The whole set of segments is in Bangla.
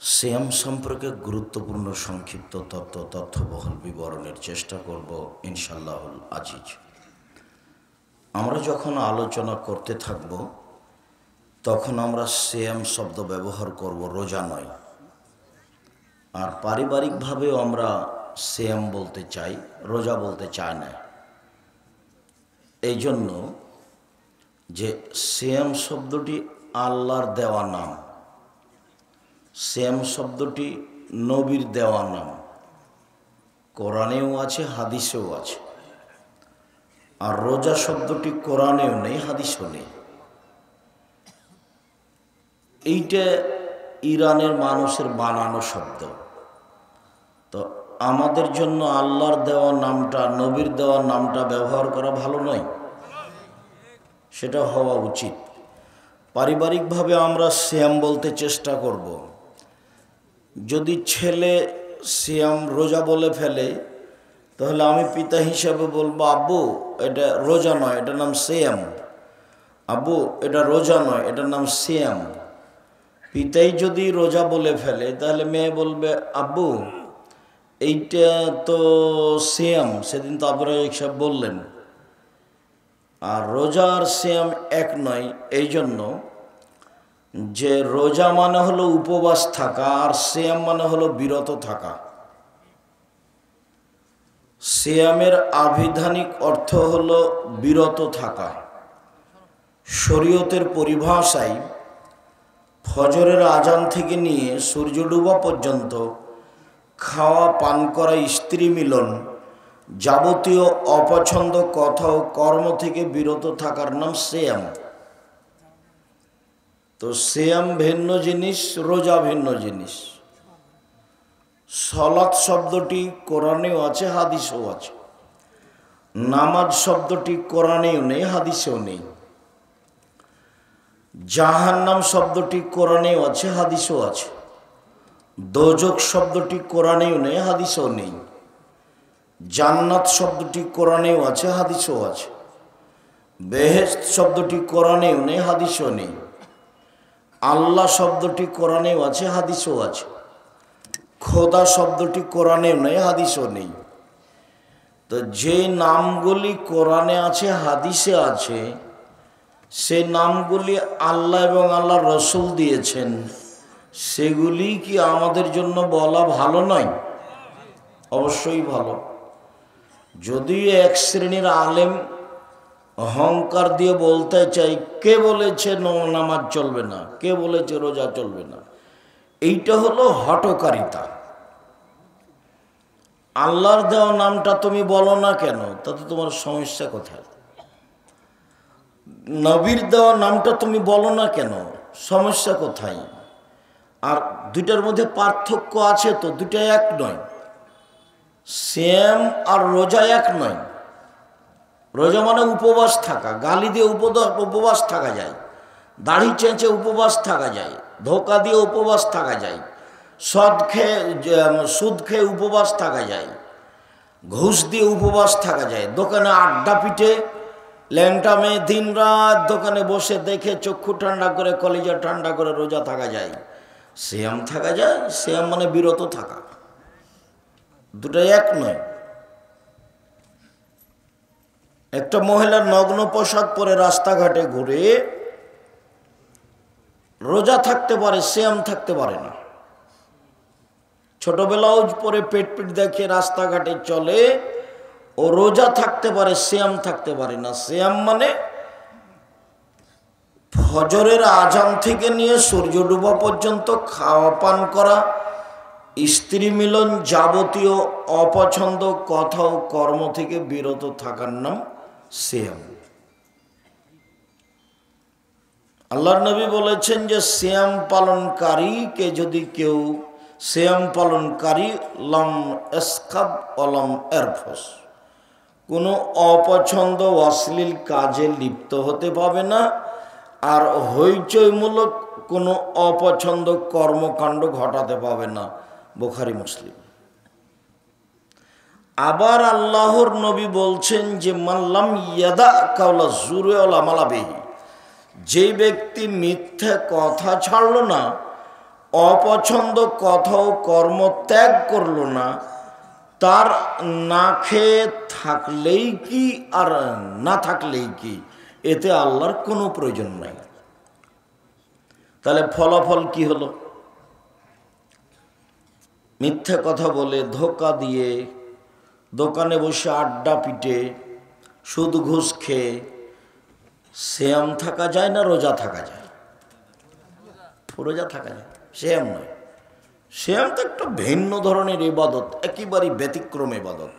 সিয়াম সম্পর্কে গুরুত্বপূর্ণ সংক্ষিপ্ত তথ্যবহুল বিবরণের চেষ্টা করব ইনশাআল্লাহুল আজিজ। আমরা যখন আলোচনা করতে থাকব তখন আমরা সিয়াম শব্দ ব্যবহার করব, রোজা নয়। আর পারিবারিকভাবেও আমরা সিয়াম বলতে চাই, রোজা বলতে চাই না। এই জন্য যে সিয়াম শব্দটি আল্লাহর দেওয়া নাম, সিয়াম শব্দটি নবীর দেওয়া নাম, কোরআনেও আছে হাদিসেও আছে। আর রোজা শব্দটি কোরআনেও নেই, হাদিসেও নেই। এইটা ইরানের মানুষের বানানো শব্দ। তো আমাদের জন্য আল্লাহর দেওয়া নামটা, নবীর দেওয়া নামটা ব্যবহার করা ভালো নয়, সেটা হওয়া উচিত। পারিবারিকভাবে আমরা সিয়াম বলতে চেষ্টা করব। যদি ছেলে সিয়াম রোজা বলে ফেলে তাহলে আমি পিতা হিসাবে বলবো, আব্বু এটা রোজা নয়, এটার নাম সিয়াম। আব্বু এটা রোজা নয়, এটার নাম সিয়াম। পিতাই যদি রোজা বলে ফেলে তাহলে মেয়ে বলবে, আব্বু এইটা তো সিয়াম, সেদিন তো আপনারা সব বললেন। আর রোজা আর সিয়াম এক নয়। এই জন্য যে রোজা মানে হলো উপবাস থাকা, আর সিয়াম মানে হলো বিরত থাকা। সিয়ামের আবিধানিক অর্থ হলো বিরত থাকা। শরীয়তের পরিভাষায় ফজরের আজান থেকে নিয়ে সূর্য ডুবা পর্যন্ত খাওয়া, পান করা, স্ত্রী মিলন, যাবতীয় অপছন্দ কথা ও কর্ম থেকে বিরত থাকার নাম সিয়াম। তো সিয়াম ভিন্ন জিনিস, রোজা ভিন্ন জিনিস। সালাত শব্দটি কোরআনেও আছে, হাদিসেও আছে। নামাজ শব্দটি কোরআনেও নেই, হাদিসেও নেই। জাহান্নাম শব্দটি কোরআনেও আছে, হাদিসেও আছে। দোজখ শব্দটি কোরআনেও নেই, হাদিসেও নেই। জান্নাত শব্দটি কোরআনেও আছে, হাদিসেও আছে। বেহেশত শব্দটি কোরআনেও নেই, হাদিসেও নেই। আল্লাহ শব্দটি কোরআনেও আছে, হাদিসেও আছে। খোদা শব্দটি কোরআনেও নেই, হাদিসেও নেই। তো যে নামগুলি কোরআনে আছে, হাদিসে আছে, সে নামগুলি আল্লাহ এবং আল্লাহ রসুল দিয়েছেন, সেগুলি কি আমাদের জন্য বলা ভালো নয়? অবশ্যই ভালো। যদিও এক শ্রেণীর আলেম অহংকার দিয়ে বলতে চাই, কে বলেছে নামাজ চলবে না, কে বলেছে রোজা চলবে না। এইটা হলো হঠকারিতা। আল্লাহর দেওয়া নামটা তুমি বলো না কেন, তাতে তোমার সমস্যা কোথায়? নবীর দেওয়া নামটা তুমি বলো না কেন, সমস্যা কোথায়? আর দুইটার মধ্যে পার্থক্য আছে তো, দুইটা এক নয়। সিয়াম আর রোজা এক নয়। রোজা মানে উপবাস থাকা, গালি দিয়ে উপবাস থাকা যায়, দাড়ি চেঁচে উপবাস থাকা যায়, ধোকা দিয়ে উপবাস থাকা যায়, সুদ খেয়ে উপবাস থাকা যায়, ঘুষ দিয়ে উপবাস থাকা যায়, দোকানে আড্ডা পিটে ল্যাংটা মেয়ে দিন রাত দোকানে বসে দেখে চক্ষু ঠান্ডা করে, কলিজা ঠান্ডা করে রোজা থাকা যায়, সিয়াম থাকা যায়। সিয়াম মানে বিরত থাকা, দুটাই এক নয়। একটা মহিলার নগ্ন পোশাক পরে রাস্তাঘাটে ঘুরে রোজা থাকতে পারে, সিয়াম থাকতে পারে না। ছোট ব্লাউজ পরে পেট দেখে রাস্তাঘাটে চলে, ও রোজা থাকতে পারে, সিয়াম থাকতে পারে না। সিয়াম মানে ফজরের আজান থেকে নিয়ে সূর্য ডুবা পর্যন্ত খাওয়া, পান করা, স্ত্রী মিলন, যাবতীয় অপছন্দ কথা ও কর্ম থেকে বিরত থাকার নাম সিয়াম। আল্লাহর নবী বলেছেন যে সিয়াম পালনকারীকে যদি কেউ, সিয়াম পালনকারী লম এসকাব অলম এরফস, কোনো অপছন্দ অশ্লীল কাজে লিপ্ত হতে পাবে না, আর হইচইমূলক কোনো অপছন্দ কর্মকাণ্ড ঘটাতে পাবে না। বুখারী, মুসলিম। আবার আল্লাহর নবী বলছেন যে মাল্লাম ইয়াদা কাওলা জুরে ওয়াল আমালা বিহি, যে ব্যক্তি মিথ্যা কথা ছাড়লো না অপছন্দ কথা ও কর্ম ত্যাগ করলো না, তার না খেয়ে থাকলেই কি আর না থাকলেই কি, এতে আল্লাহর কোনো প্রয়োজন নাই। তাহলে ফলাফল কি হলো? মিথ্যা কথা বলে, ধোঁকা দিয়ে, দোকানে বসে আড্ডা পিটে, সুদ ঘুষ খেয়ে শ্যাম থাকা যায় না রোজা থাকা যায়? রোজা থাকা যায়, শ্যাম নয়। শ্যাম তো একটা ভিন্ন ধরনের ইবাদত, একেবারেই ব্যতিক্রম ইবাদত।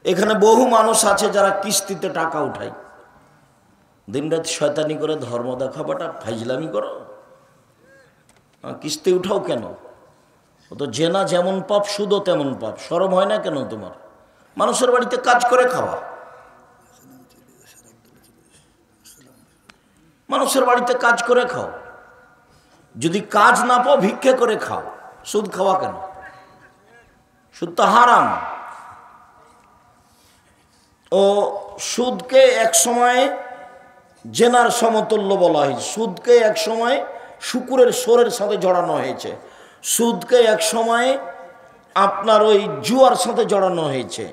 এখানে বহু মানুষ আছে যারা কিস্তিতে টাকা উঠায়, দিনরাত শয়তানি করে ধর্ম দেখাবাটা ফাইজলামি করো, কিস্তি উঠাও কেন? ও তো জেনা যেমন পাপ, সুদও তেমন পাপ। শরম হয় না কেন তোমার? মানুষের বাড়িতে কাজ করে খাওয়া, মানুষের বাড়িতে কাজ করে খাও। যদি কাজ না পাও ভিক্ষা করে খাও। সুদ খাওয়া কেন? সুদ তো হারাম। ও সুদকে এক সময় জেনার সমতুল্য বলা হয়েছে, সুদকে এক সময় শুকুরের সোরের সাথে জড়ানো হয়েছে, সুদকে এক সময় আপনার ওই জুয়ার সাথে জড়ানো হয়েছে।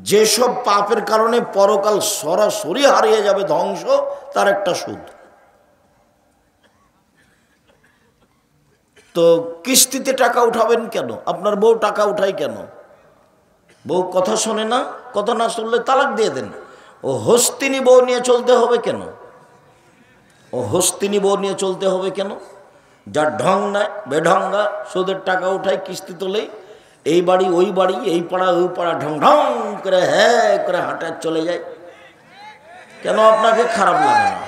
যেসব পাপের কারণে পরকাল সরাসরি হারিয়ে যাবে, ধ্বংস, তার একটা সুদ। তো কিস্তিতে টাকা উঠাবেন কেন? আপনার বউ টাকা উঠায় কেন? বউ কথা শোনে না, কথা না শুনলে তালাক দিয়ে দেন। ও হস্তিনী বউ নিয়ে চলতে হবে কেন? ও হস্তিনী বউ নিয়ে চলতে হবে কেন? যার ঢং নাই, বেঢঙ্গা, সুদের টাকা উঠায়, কিস্তি তোলেই, এই বাড়ি ওই বাড়ি, এই পাড়া ওই পাড়া, ঢং ঢং করে হ্যাঁ করে হাঁটা চলে যায়। কেন আপনাকে খারাপ লাগে না?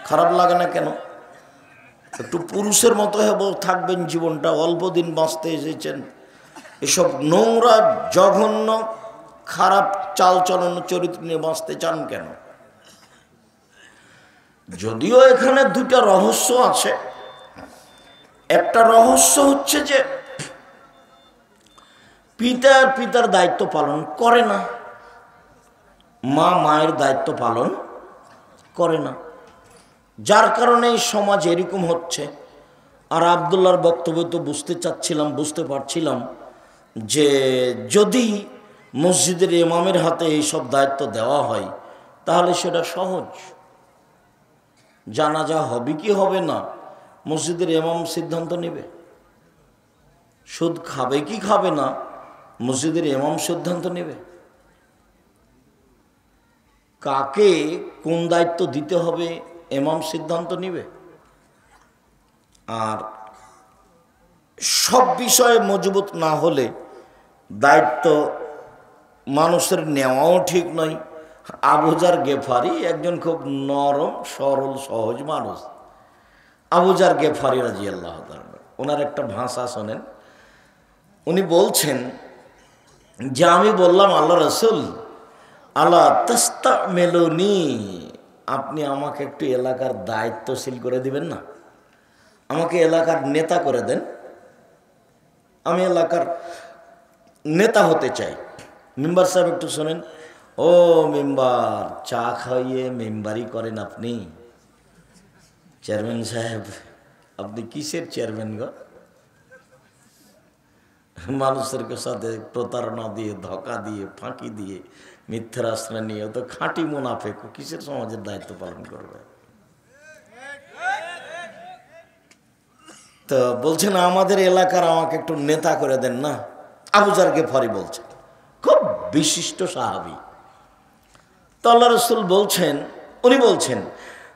খারাপ লাগে না কেন? একটু পুরুষের মতো থাকবেন, জীবনটা অল্প দিন বাঁচতে এসেছেন, এসব নোংরা জঘন্য খারাপ চালচলন চরিত্র নিয়ে বাঁচতে চান কেন? যদিও এখানে দুটা রহস্য আছে। একটা রহস্য হচ্ছে যে পিতার দায়িত্ব পালন করে না, মা মায়ের দায়িত্ব পালন করে না, যার কারণে এই সমাজ এরকম হচ্ছে। আর আবদুল্লাহর বক্তব্য তো বুঝতে পারছিলাম যে যদি মসজিদের ইমামের হাতে এইসব দায়িত্ব দেওয়া হয় তাহলে সেটা সহজ। জানাজা হবে কি হবে না মসজিদের ইমাম সিদ্ধান্ত নেবে, সুদ খাবে কি খাবে না মসজিদের ইমাম সিদ্ধান্ত নেবে, কাকে কোন দায়িত্ব দিতে হবে ইমাম সিদ্ধান্ত নেবে। আর সব বিষয়ে মজবুত না হলে দায়িত্ব মানুষের নেওয়াও ঠিক নয়। আবু যার গেফারি একজন খুব নরম সরল সহজ মানুষ, আবু যার গেফারি রাদিয়াল্লাহু তাআলা, ওনার একটা ভাষা শোনেন। উনি বলছেন যে আমি বললাম, আল্লাহ রাসূল, আলা তাস্তামিলুনি, আপনি আমাকে একটু এলাকার দায়িত্বশীল করে দিবেন না, আমাকে এলাকার নেতা করে দেন, আমি এলাকার নেতা হতে চাই। মেম্বার সাহেব একটু শোনেন, ও মেম্বার, চা খাইয়ে মেম্বারি করেন আপনি? চেয়ারম্যান সাহেব, আপনি কিসের চেয়ারম্যান গো? মানুষের সাথে প্রতারণা দিয়ে, ধোঁকা দিয়ে, ফাঁকি দিয়ে, মিথ্যার আশ্রয় নিয়ে তো খাঁটি মুনাফেক, কিসের সমাজের দায়িত্ব পালন করবে? তো বলছেন আমাদের এলাকার আমাকে একটু নেতা করে দেন না। আবু যার গেফারি বলছেন, খুব বিশিষ্ট সাহাবী। তো আল্লাহ রাসূল বলছেন, উনি বলছেন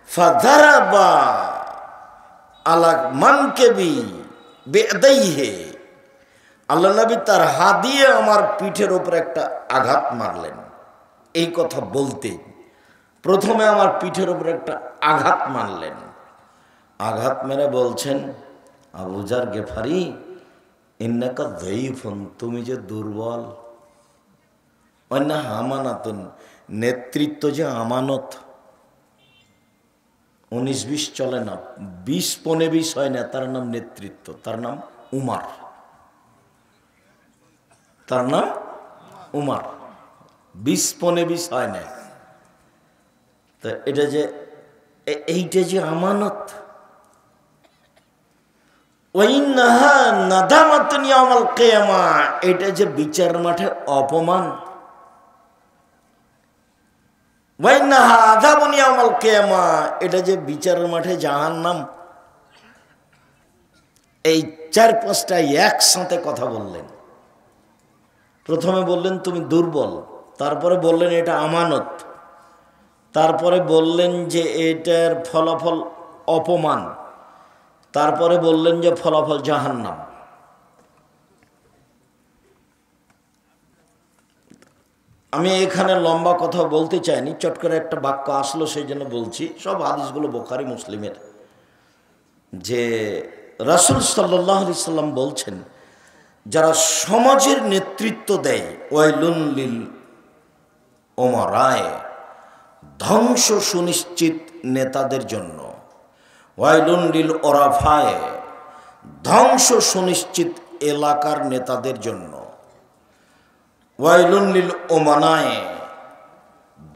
ফাযারাবা আলা মানকিবি বিয়াদাইহি, আল্লাহ নবী তার হাত দিয়ে আমার পিঠের উপর একটা আঘাত মারলেন। এই কথা বলতে প্রথমে আমার পিঠের উপর একটা আঘাত মারলেন। আঘাত মেরে বলছেন, আবু যার গেফারি, ইন্নাকা যায়ীফুন, তুমি যে দুর্বল, অন্য আমানাতুন, নেতৃত্ব যে আমানত, 19-20 চলে না, 20-15 হয় না, তার নাম নেতৃত্ব, তার নাম উমার, তার নাম উমার, 20-15 হয় না। তো এটা যে এইটা যে আমানত, ওয়াইন্নাহা নাদামাতুন ইয়াউমাল কিয়ামা, এটা যে বিচার মাঠে অপমান। ওয়াইন্নাহা আযাবুন ইয়াউমাল কিয়ামা, এটা যে বিচারের মাঠে জাহান্নাম। এই 4-5টা একসাথে কথা বললেন। প্রথমে বললেন তুমি দুর্বল, তারপরে বললেন এটা আমানত, তারপরে বললেন যে এটার ফলাফল অপমান, তারপরে বললেন যে ফলাফল জাহান্নাম। আমি এখানে লম্বা কথা বলতে চাইনি, চট করে একটা বাক্য আসলো সেই জন্য বলছি। সব হাদিসগুলো বুখারী মুসলিমের। যে রাসূল সাল্লাল্লাহু আলাইহি সাল্লাম বলছেন, যারা সমাজের নেতৃত্ব দেয়, ওয়াইলুন লিল উমারায়ে, ধ্বংস সুনিশ্চিত নেতাদের জন্য। ওয়াইলুন লিল ওরাফায়ে, ধ্বংস সুনিশ্চিত এলাকার নেতাদের জন্য। ওয়াইলুন লিল ওমানায়ে,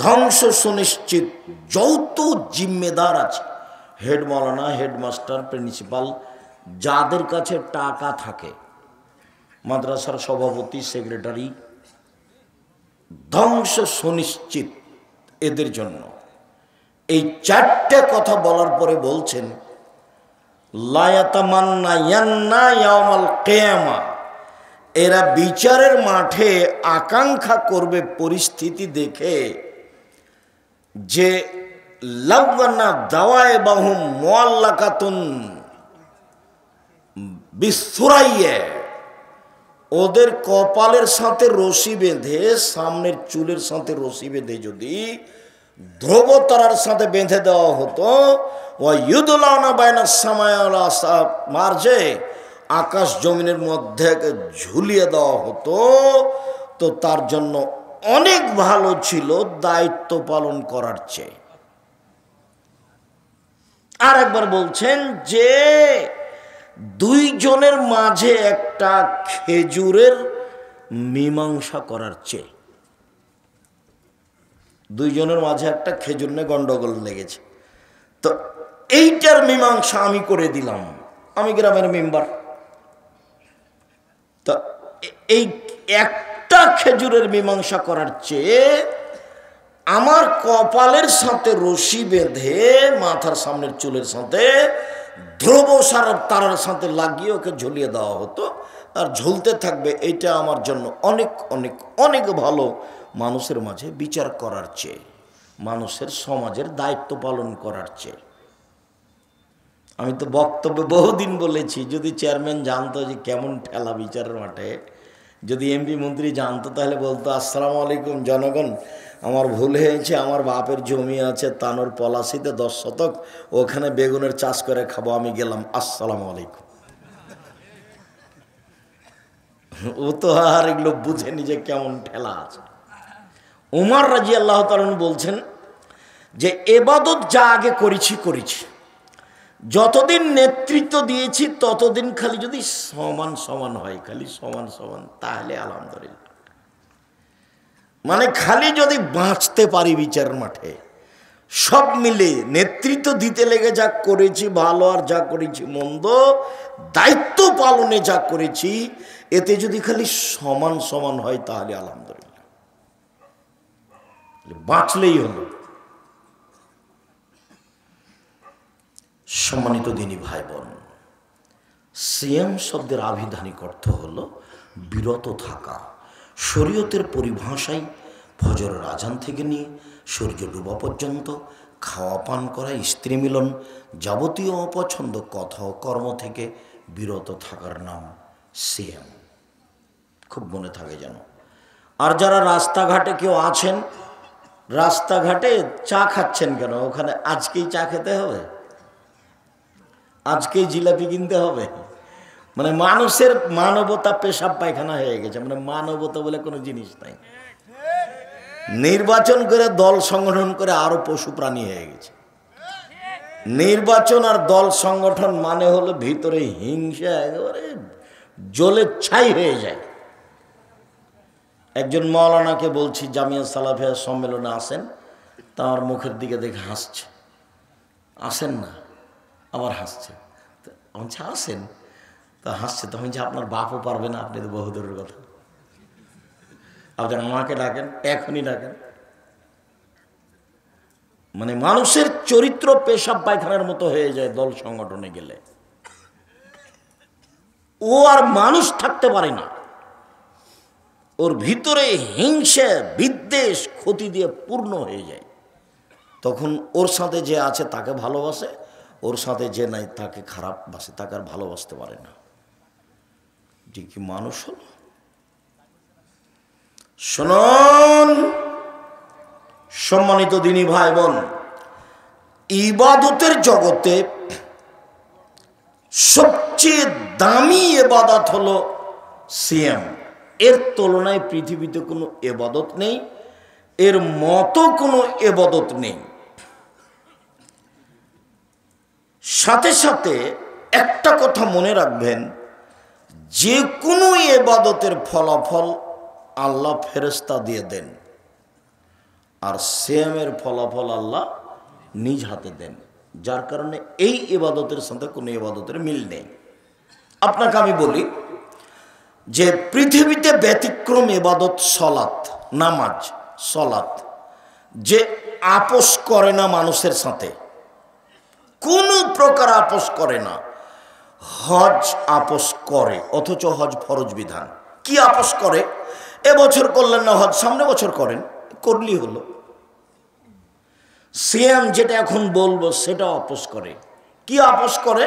ধ্বংস সুনিশ্চিত যত জিম্মেদার আছে, হেড মাওলানা, হেডমাস্টার, প্রিন্সিপাল, যাদের কাছে টাকা থাকে, মাদ্রাসার সভাপতি, সেক্রেটারি, ধ্বংস সুনিশ্চিত এদের জন্য। এই 4টে কথা বলার পরে বলছেন লা ইয়াতামান্না ইয়ান্না ইয়াউমাল কিয়ামা, এরা বিচারের মাঠে আকাঙ্ক্ষা করবে পরিস্থিতি দেখে যে লাওয়ানা দাওয়াইবাহুম মুআল্লাকাতুন বিসুরাইয়া, ওদের কপালের সাথে রশি বেঁধে, সামনের চুলের সাথে রশি বেঁধে যদি ধ্রুবতারার সাথে বেঁধে দেওয়া হতো, ওয়ায়ুদলাউনা বাইনাস সামাই ওয়াল আসফ, মার্জে আকাশ জমিনের মধ্যে ঝুলিয়ে দেওয়া হতো, তো তার জন্য অনেক ভালো ছিল দায়িত্ব পালন করার চেয়ে। আর একবার বলছেন যে 2 জনের মাঝে একটা খেজুরের মীমাংসা করার চেয়ে। 2 জনের মাঝে একটা খেজুর নিয়ে গন্ডগোল লেগেছে, তো এইটার মীমাংসা আমি করে দিলাম, আমি গ্রামের মেম্বার, তো এই একটা খেজুরের মীমাংসা করার চেয়ে আমার কপালের সাথে রশি বেঁধে মাথার সামনের চুলের সাথে ধ্রুব তারার সাথে লাগিয়ে ওকে ঝুলিয়ে দেওয়া হতো, আর ঝুলতে থাকবে, এইটা আমার জন্য অনেক অনেক অনেক ভালো মানুষের মাঝে বিচার করার চেয়ে, মানুষের সমাজের দায়িত্ব পালন করার চেয়ে। আমি তো বক্তব্যে বহুদিন বলেছি, যদি চেয়ারম্যান জানতো যে কেমন ঠেলা বিচারের মাঠে, যদি এমপি মন্ত্রী জানতো, তাহলে বলতো আসসালামু আলাইকুম জনগণ, আমার ভুল হয়েছে, আমার বাপের জমি আছে তানোর পলাশিতে 10 শতক, ওখানে বেগুনের চাষ করে খাবো, আমি গেলাম, আসসালামু আলাইকুম। ও তো আর এগুলো বুঝেনি যে কেমন ঠেলা আছে। উমর রাদিয়াল্লাহু তাআলা বলছেন যে এবাদত যা আগে করেছি, যতদিন নেতৃত্ব দিয়েছি ততদিন খালি যদি সমান সমান হয়, খালি সমান সমান, তাহলে আলহামদুলিল্লাহ। মানে খালি যদি বাঁচতে পারি বিচারের মাঠে, সব মিলে নেতৃত্ব দিতে লেগে যা করেছি ভালো, আর যা করেছি মন্দ, দায়িত্ব পালনে যা করেছি, এতে যদি খালি সমান সমান হয়, তাহলে আলহামদুলিল্লাহ, বাঁচলেই হলো। সম্মানিত দিনী ভাই বোন, সিয়াম শব্দের আভিধানিক অর্থ হলো বিরত থাকা। শরীয়তের পরিভাষায় ফজরের আজান থেকে নিয়ে সূর্য ডোবা পর্যন্ত খাওয়া পান করা, স্ত্রী মিলন, যাবতীয় অপছন্দ কথা ও কর্ম থেকে বিরত থাকার নাম সিয়াম। খুব মনে থাকে যেন। আর যারা রাস্তাঘাটে কেউ আছেন, রাস্তাঘাটে চা খাচ্ছেন কেন? ওখানে আজকেই চা খেতে হবে, আজকেই জিলাপি কিনতে হবে। মানে মানুষের মানবতা পেশাব পায়খানা হয়ে গেছে, মানে মানবতা বলে কোনো জিনিস নাই। নির্বাচন করে দল সংগঠন করে আরো পশু প্রাণী হয়ে গেছে। নির্বাচন আর দল সংগঠন মানে হলো ভিতরে হিংসা একেবারে জ্বলে ছাই হয়ে যায়। একজন মাওলানাকে বলছি জামিয়া সালাফিয়া সম্মেলনে আসেন, তার মুখের দিকে দেখে হাসছে। আসেন না, আবার হাসছে। বলছে আসেন, তা হাসছে, তখন যে আপনার বাপও পারবে না, আপনি তো বহুদূরের কথা, আপনার মাকে ডাকেন, এখনই ডাকেন। মানে মানুষের চরিত্র পেশাব পায়খানার মতো হয়ে যায় দল সংগঠনে গেলে, ও আর মানুষ থাকতে পারে না, ওর ভিতরে হিংসা বিদ্বেষ ক্ষতি দিয়ে পূর্ণ হয়ে যায়। তখন ওর সাথে যে আছে তাকে ভালোবাসে, ওর সাথে যে নাই তাকে খারাপ বাসে, তাকে আর ভালোবাসতে পারে না। যে কি মানুষ হল। শুনুন সম্মানিত দিনী ভাই বোন, ইবাদতের জগতে সবচেয়ে দামি ইবাদত হলো সিয়াম। এর তুলনায় পৃথিবীতে কোনো ইবাদত নেই, এর মতো কোনো ইবাদত নেই। সাথে সাথে একটা কথা মনে রাখবেন, যে কোনো ইবাদতের ফলাফল আল্লাহ ফেরেশতা দিয়ে দেন, আর সিয়ামের ফলাফল আল্লাহ নিজ হাতে দেন। যার কারণে এই ইবাদতের সাথে কোনো ইবাদতের মিল নেই। আপনাকে আমি বলি যে পৃথিবীতে ব্যতিক্রম ইবাদত সলাত, নামাজ, সলাত, যে আপোষ করে না মানুষের সাথে, কোনো প্রকার আপোষ করে না। হজ আপোষ করে, অথচ হজ ফরজ বিধান। কি আপোষ করে? এবছর করলেন না হজ, সামনে বছর করেন, করলেই হলো। সিয়াম যেটা এখন বলবো সেটা আপোষ করে। কি আপোষ করে?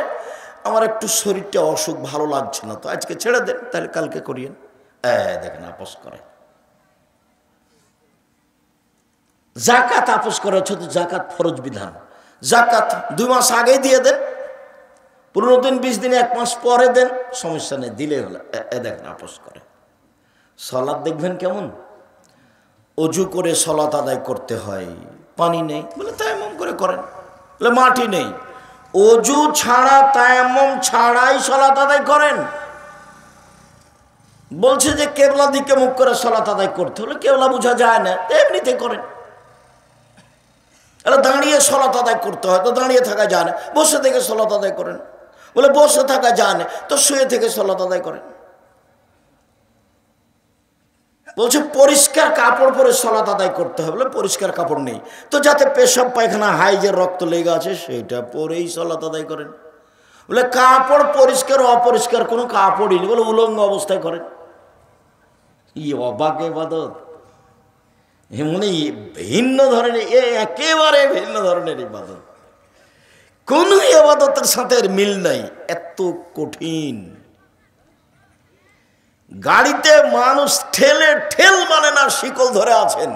আমার একটু শরীরটা অসুখ, ভালো লাগছে না, তো আজকে ছেড়ে দেন, তাহলে কালকে করিয়েন। দেখেন আপোষ করে। জাকাত আপোষ করে, অথচ জাকাত ফরজ বিধান। জাকাত 2 মাস আগে দিয়ে দেন, 15 দিন 20 দিন 1 মাস পরে দেন, সমস্যা নেই, দিলে হলো। দেখেন আপোষ করে। সলাৎ দেখবেন কেমন, অজু করে সলাৎ আদায় করতে হয়, পানি নেই বলে তায়াম্মুম করে করেন, বলে মাটি নেই, অজু ছাড়া তায়াম্মুম ছাড়াই সলাৎ আদায় করেন। বলছে যে কেবলা দিকে মুখ করে সলাৎ আদায় করতে হলে, কেবলা বোঝা যায় না, এমনিতে করেন। এটা দাঁড়িয়ে সলাৎ আদায় করতে হয়, তো দাঁড়িয়ে থাকা যায় না, বসে থেকে সলাৎ আদায় করেন। বলে বসে থাকা যায় না, তো শুয়ে থেকে সলাৎ আদায় করেন। বলছে পরিষ্কার কাপড় পরে সলাৎ আদায় করতে হবে, বলে পরিষ্কার কাপড় নেই, তো যাতে পেশাব পায়খানা হাইজের রক্ত লেগে আছে সেইটা পরেই সলাৎ আদায় করেন। বলে কাপড় পরিষ্কার অপরিষ্কার কোনো কাপড়ই নেই, বলে উলঙ্গ অবস্থায় করেন। ই অবাক ইবাদত, মানে ভিন্ন ধরনের, একেবারে ভিন্ন ধরনের ইবাদত, কোন ইবাদতের সাথে মিল নাই, এত কঠিন। গাড়িতে মানুষ ঠেলে ঠেল মানে না, শিকল ধরে আছেন,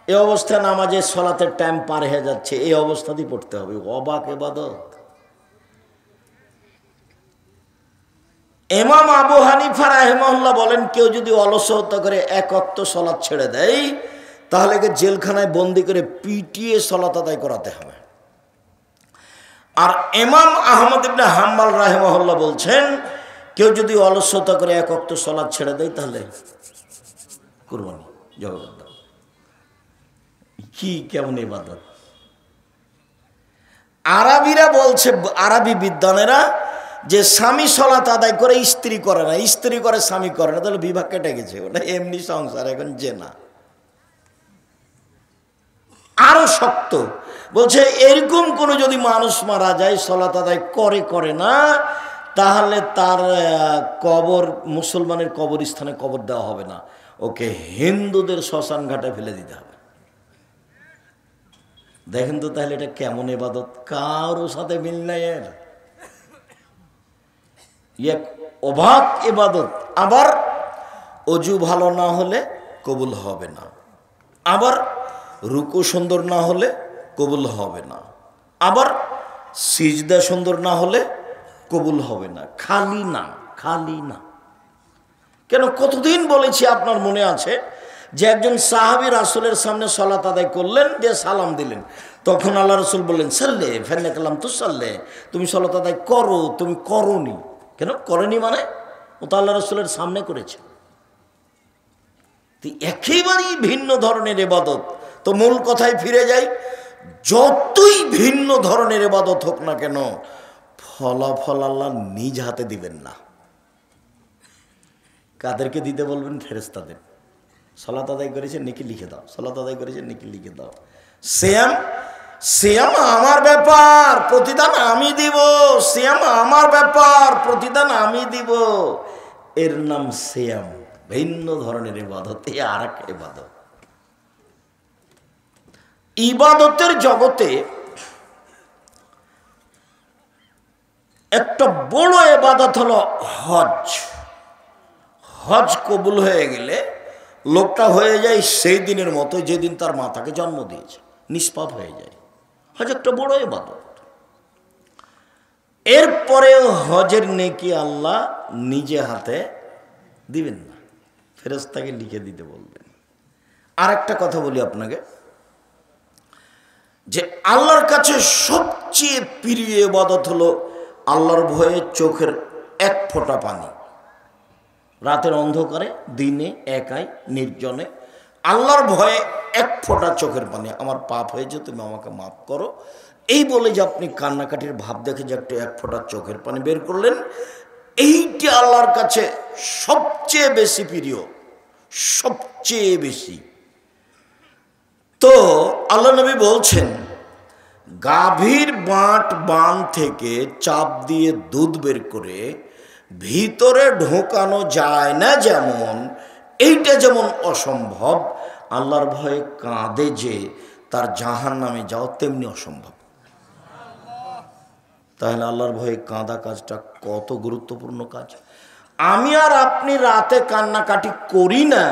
এই অবস্থায় নামাজের সলাতের টাইম পার হয়ে যাচ্ছে, এই অবস্থাতেই পড়তে হবে। অবাক ইবাদত। ইমাম আবু হানিফা রাহিমাহুল্লাহ বলেন, কেউ যদি অলসতা করে 1 ওয়াক্ত সলাত ছেড়ে দেয়, তাহলে জেলখানায় বন্দি করে পিটিয়ে সলাত আদায় করাতে হবে। আর ইমাম আহমদ ইবনে হাম্বল রাহিমাহুল্লাহ বলছেন, কেউ যদি অলসতা করে 1 ওয়াক্ত সলাত ছেড়ে দেয়, তাহলে কুরবানি জবাব দাও। কি কেমন ইবাদত! আরবিরা বলছে, আরবি বিদ্বানেরা, যে স্বামী সলাত আদায় করে স্ত্রী করে না, স্ত্রী করে স্বামী করে না, তাহলে বিভাগ কেটে গেছে, ওটা এমনি সংসার, এখন জেনা। আরো শক্ত বলছে, এরকম কোন যদি মানুষ মারা যায় সলাত আদায় করে না, তাহলে তার কবর মুসলমানের কবরস্থানে কবর দেওয়া হবে না, ওকে হিন্দুদের শ্মশান ঘাটে ফেলে দিতে হবে। দেখেন তো তাহলে এটা কেমন ইবাদত, কারো সাথে মিল নাই এর, এক অবাক ইবাদত। আবার অজু ভালো না হলে কবুল হবে না, আবার রুকু সুন্দর না হলে কবুল হবে না, আবার সিজদা সুন্দর না হলে কবুল হবে না। খালি না, খালি না। কেন, কতদিন বলেছি, আপনার মনে আছে যে একজন সাহাবী রাসূলের সামনে সালাত আদায় করলেন, দিয়ে সালাম দিলেন, তখন আল্লাহ রাসূল বললেন, সাল্লে ফাইন্নাকা কালাম তুসাল্লে, তুমি সালাত আদায় করো, তুমি করোনি কেন? করেনি মানে ও তো আল্লাহ রাসূলের সামনে করেছে। একেবারেই ভিন্ন ধরনের ইবাদত। তো মূল কথায় ফিরে যাই, যতই ভিন্ন ধরনের ইবাদত হোক না কেন, ফলাফল আল্লাহ নিজ হাতে দিবেন না। কাদেরকে দিতে বলবেন? ফেরেশতাদের। সালাত আদায় করেছে নেকি লিখে দাও, সালাত আদায় করেছে নেকি লিখে দাও। সিয়াম সিয়াম আমার ব্যাপার, প্রতিদান আমি দিব। সিয়াম আমার ব্যাপার, প্রতিদান আমি দিব। এর নাম সিয়াম। ভিন্ন ধরনের ইবাদত, এ আর এক ইবাদত। ইবাদতের জগতে একটা বড় ইবাদত হলো হজ। হজ কবুল হয়ে গেলে লোকটা হয়ে যায় সেই দিনের মতো যেদিন তার মাতাকে জন্ম দিয়েছে, নিষ্পাপ হয়ে যায়। হজ একটা বড় ইবাদত। এরপরেও হজের নেকি আল্লাহ নিজে হাতে দিবেন না, ফেরেশতাকে লিখে দিতে বলবেন। আর একটা কথা বলি আপনাকে, যে আল্লাহর কাছে সবচেয়ে প্রিয় ইবাদত হলো আল্লাহর ভয়ে চোখের এক ফোঁটা পানি। রাতের অন্ধকারে, দিনে, একাই, নির্জনে আল্লাহর ভয়ে এক ফোঁটা চোখের পানি। আমার পাপ হয়েছে, তুমি আমাকে মাফ করো, এই বলে যে আপনি কান্নাকাটির ভাব দেখে যে একটা এক ফোঁটা চোখের পানি বের করলেন, এইটা আল্লাহর কাছে সবচেয়ে বেশি প্রিয়, সবচেয়ে বেশি। তো আল্লাহ নবী বলছেন, গাভীর বান থেকে চাপ দিয়ে দুধ বের করে ভিতরে ঢোকানো যায় না, যেমন এইটা যেমন অসম্ভব, আল্লাহর ভয়ে কাঁদে যে তার জাহান্নামে যাও তেমনি অসম্ভব। তাহলে আল্লাহর ভয়ে কাঁদা কাজটা কত গুরুত্বপূর্ণ কাজ। আমি আর আপনি রাতে কান্নাকাটি করি না,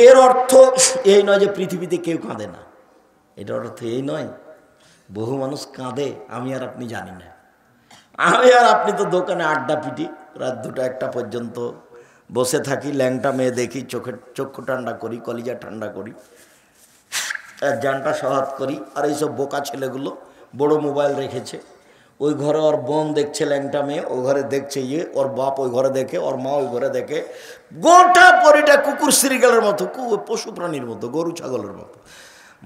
এর অর্থ এই নয় যে পৃথিবীতে কেউ কাঁদে না। এটার অর্থ এই নয়। বহু মানুষ কাঁদে, আমি আর আপনি জানি না। আমি আর আপনি তো দোকানে আড্ডা পিটি, রাত 2টা-1টা পর্যন্ত বসে থাকি, ল্যাংটা মেয়ে দেখি, চক্ষু ঠান্ডা করি, কলিজা ঠান্ডা করি, জানটা সহাত করি। আর এইসব বোকা ছেলেগুলো বড় মোবাইল রেখেছে, ওই ঘরে ওর বোন দেখছে ল্যাংটা মেয়ে, ওই ঘরে দেখছে ওর বাপ ওই ঘরে দেখে, ওর মা ওই ঘরে দেখে। গোটা পরিটা কুকুর শ্রীগালের মতো, পশু প্রাণীর মতো, গরু ছাগলের মতো।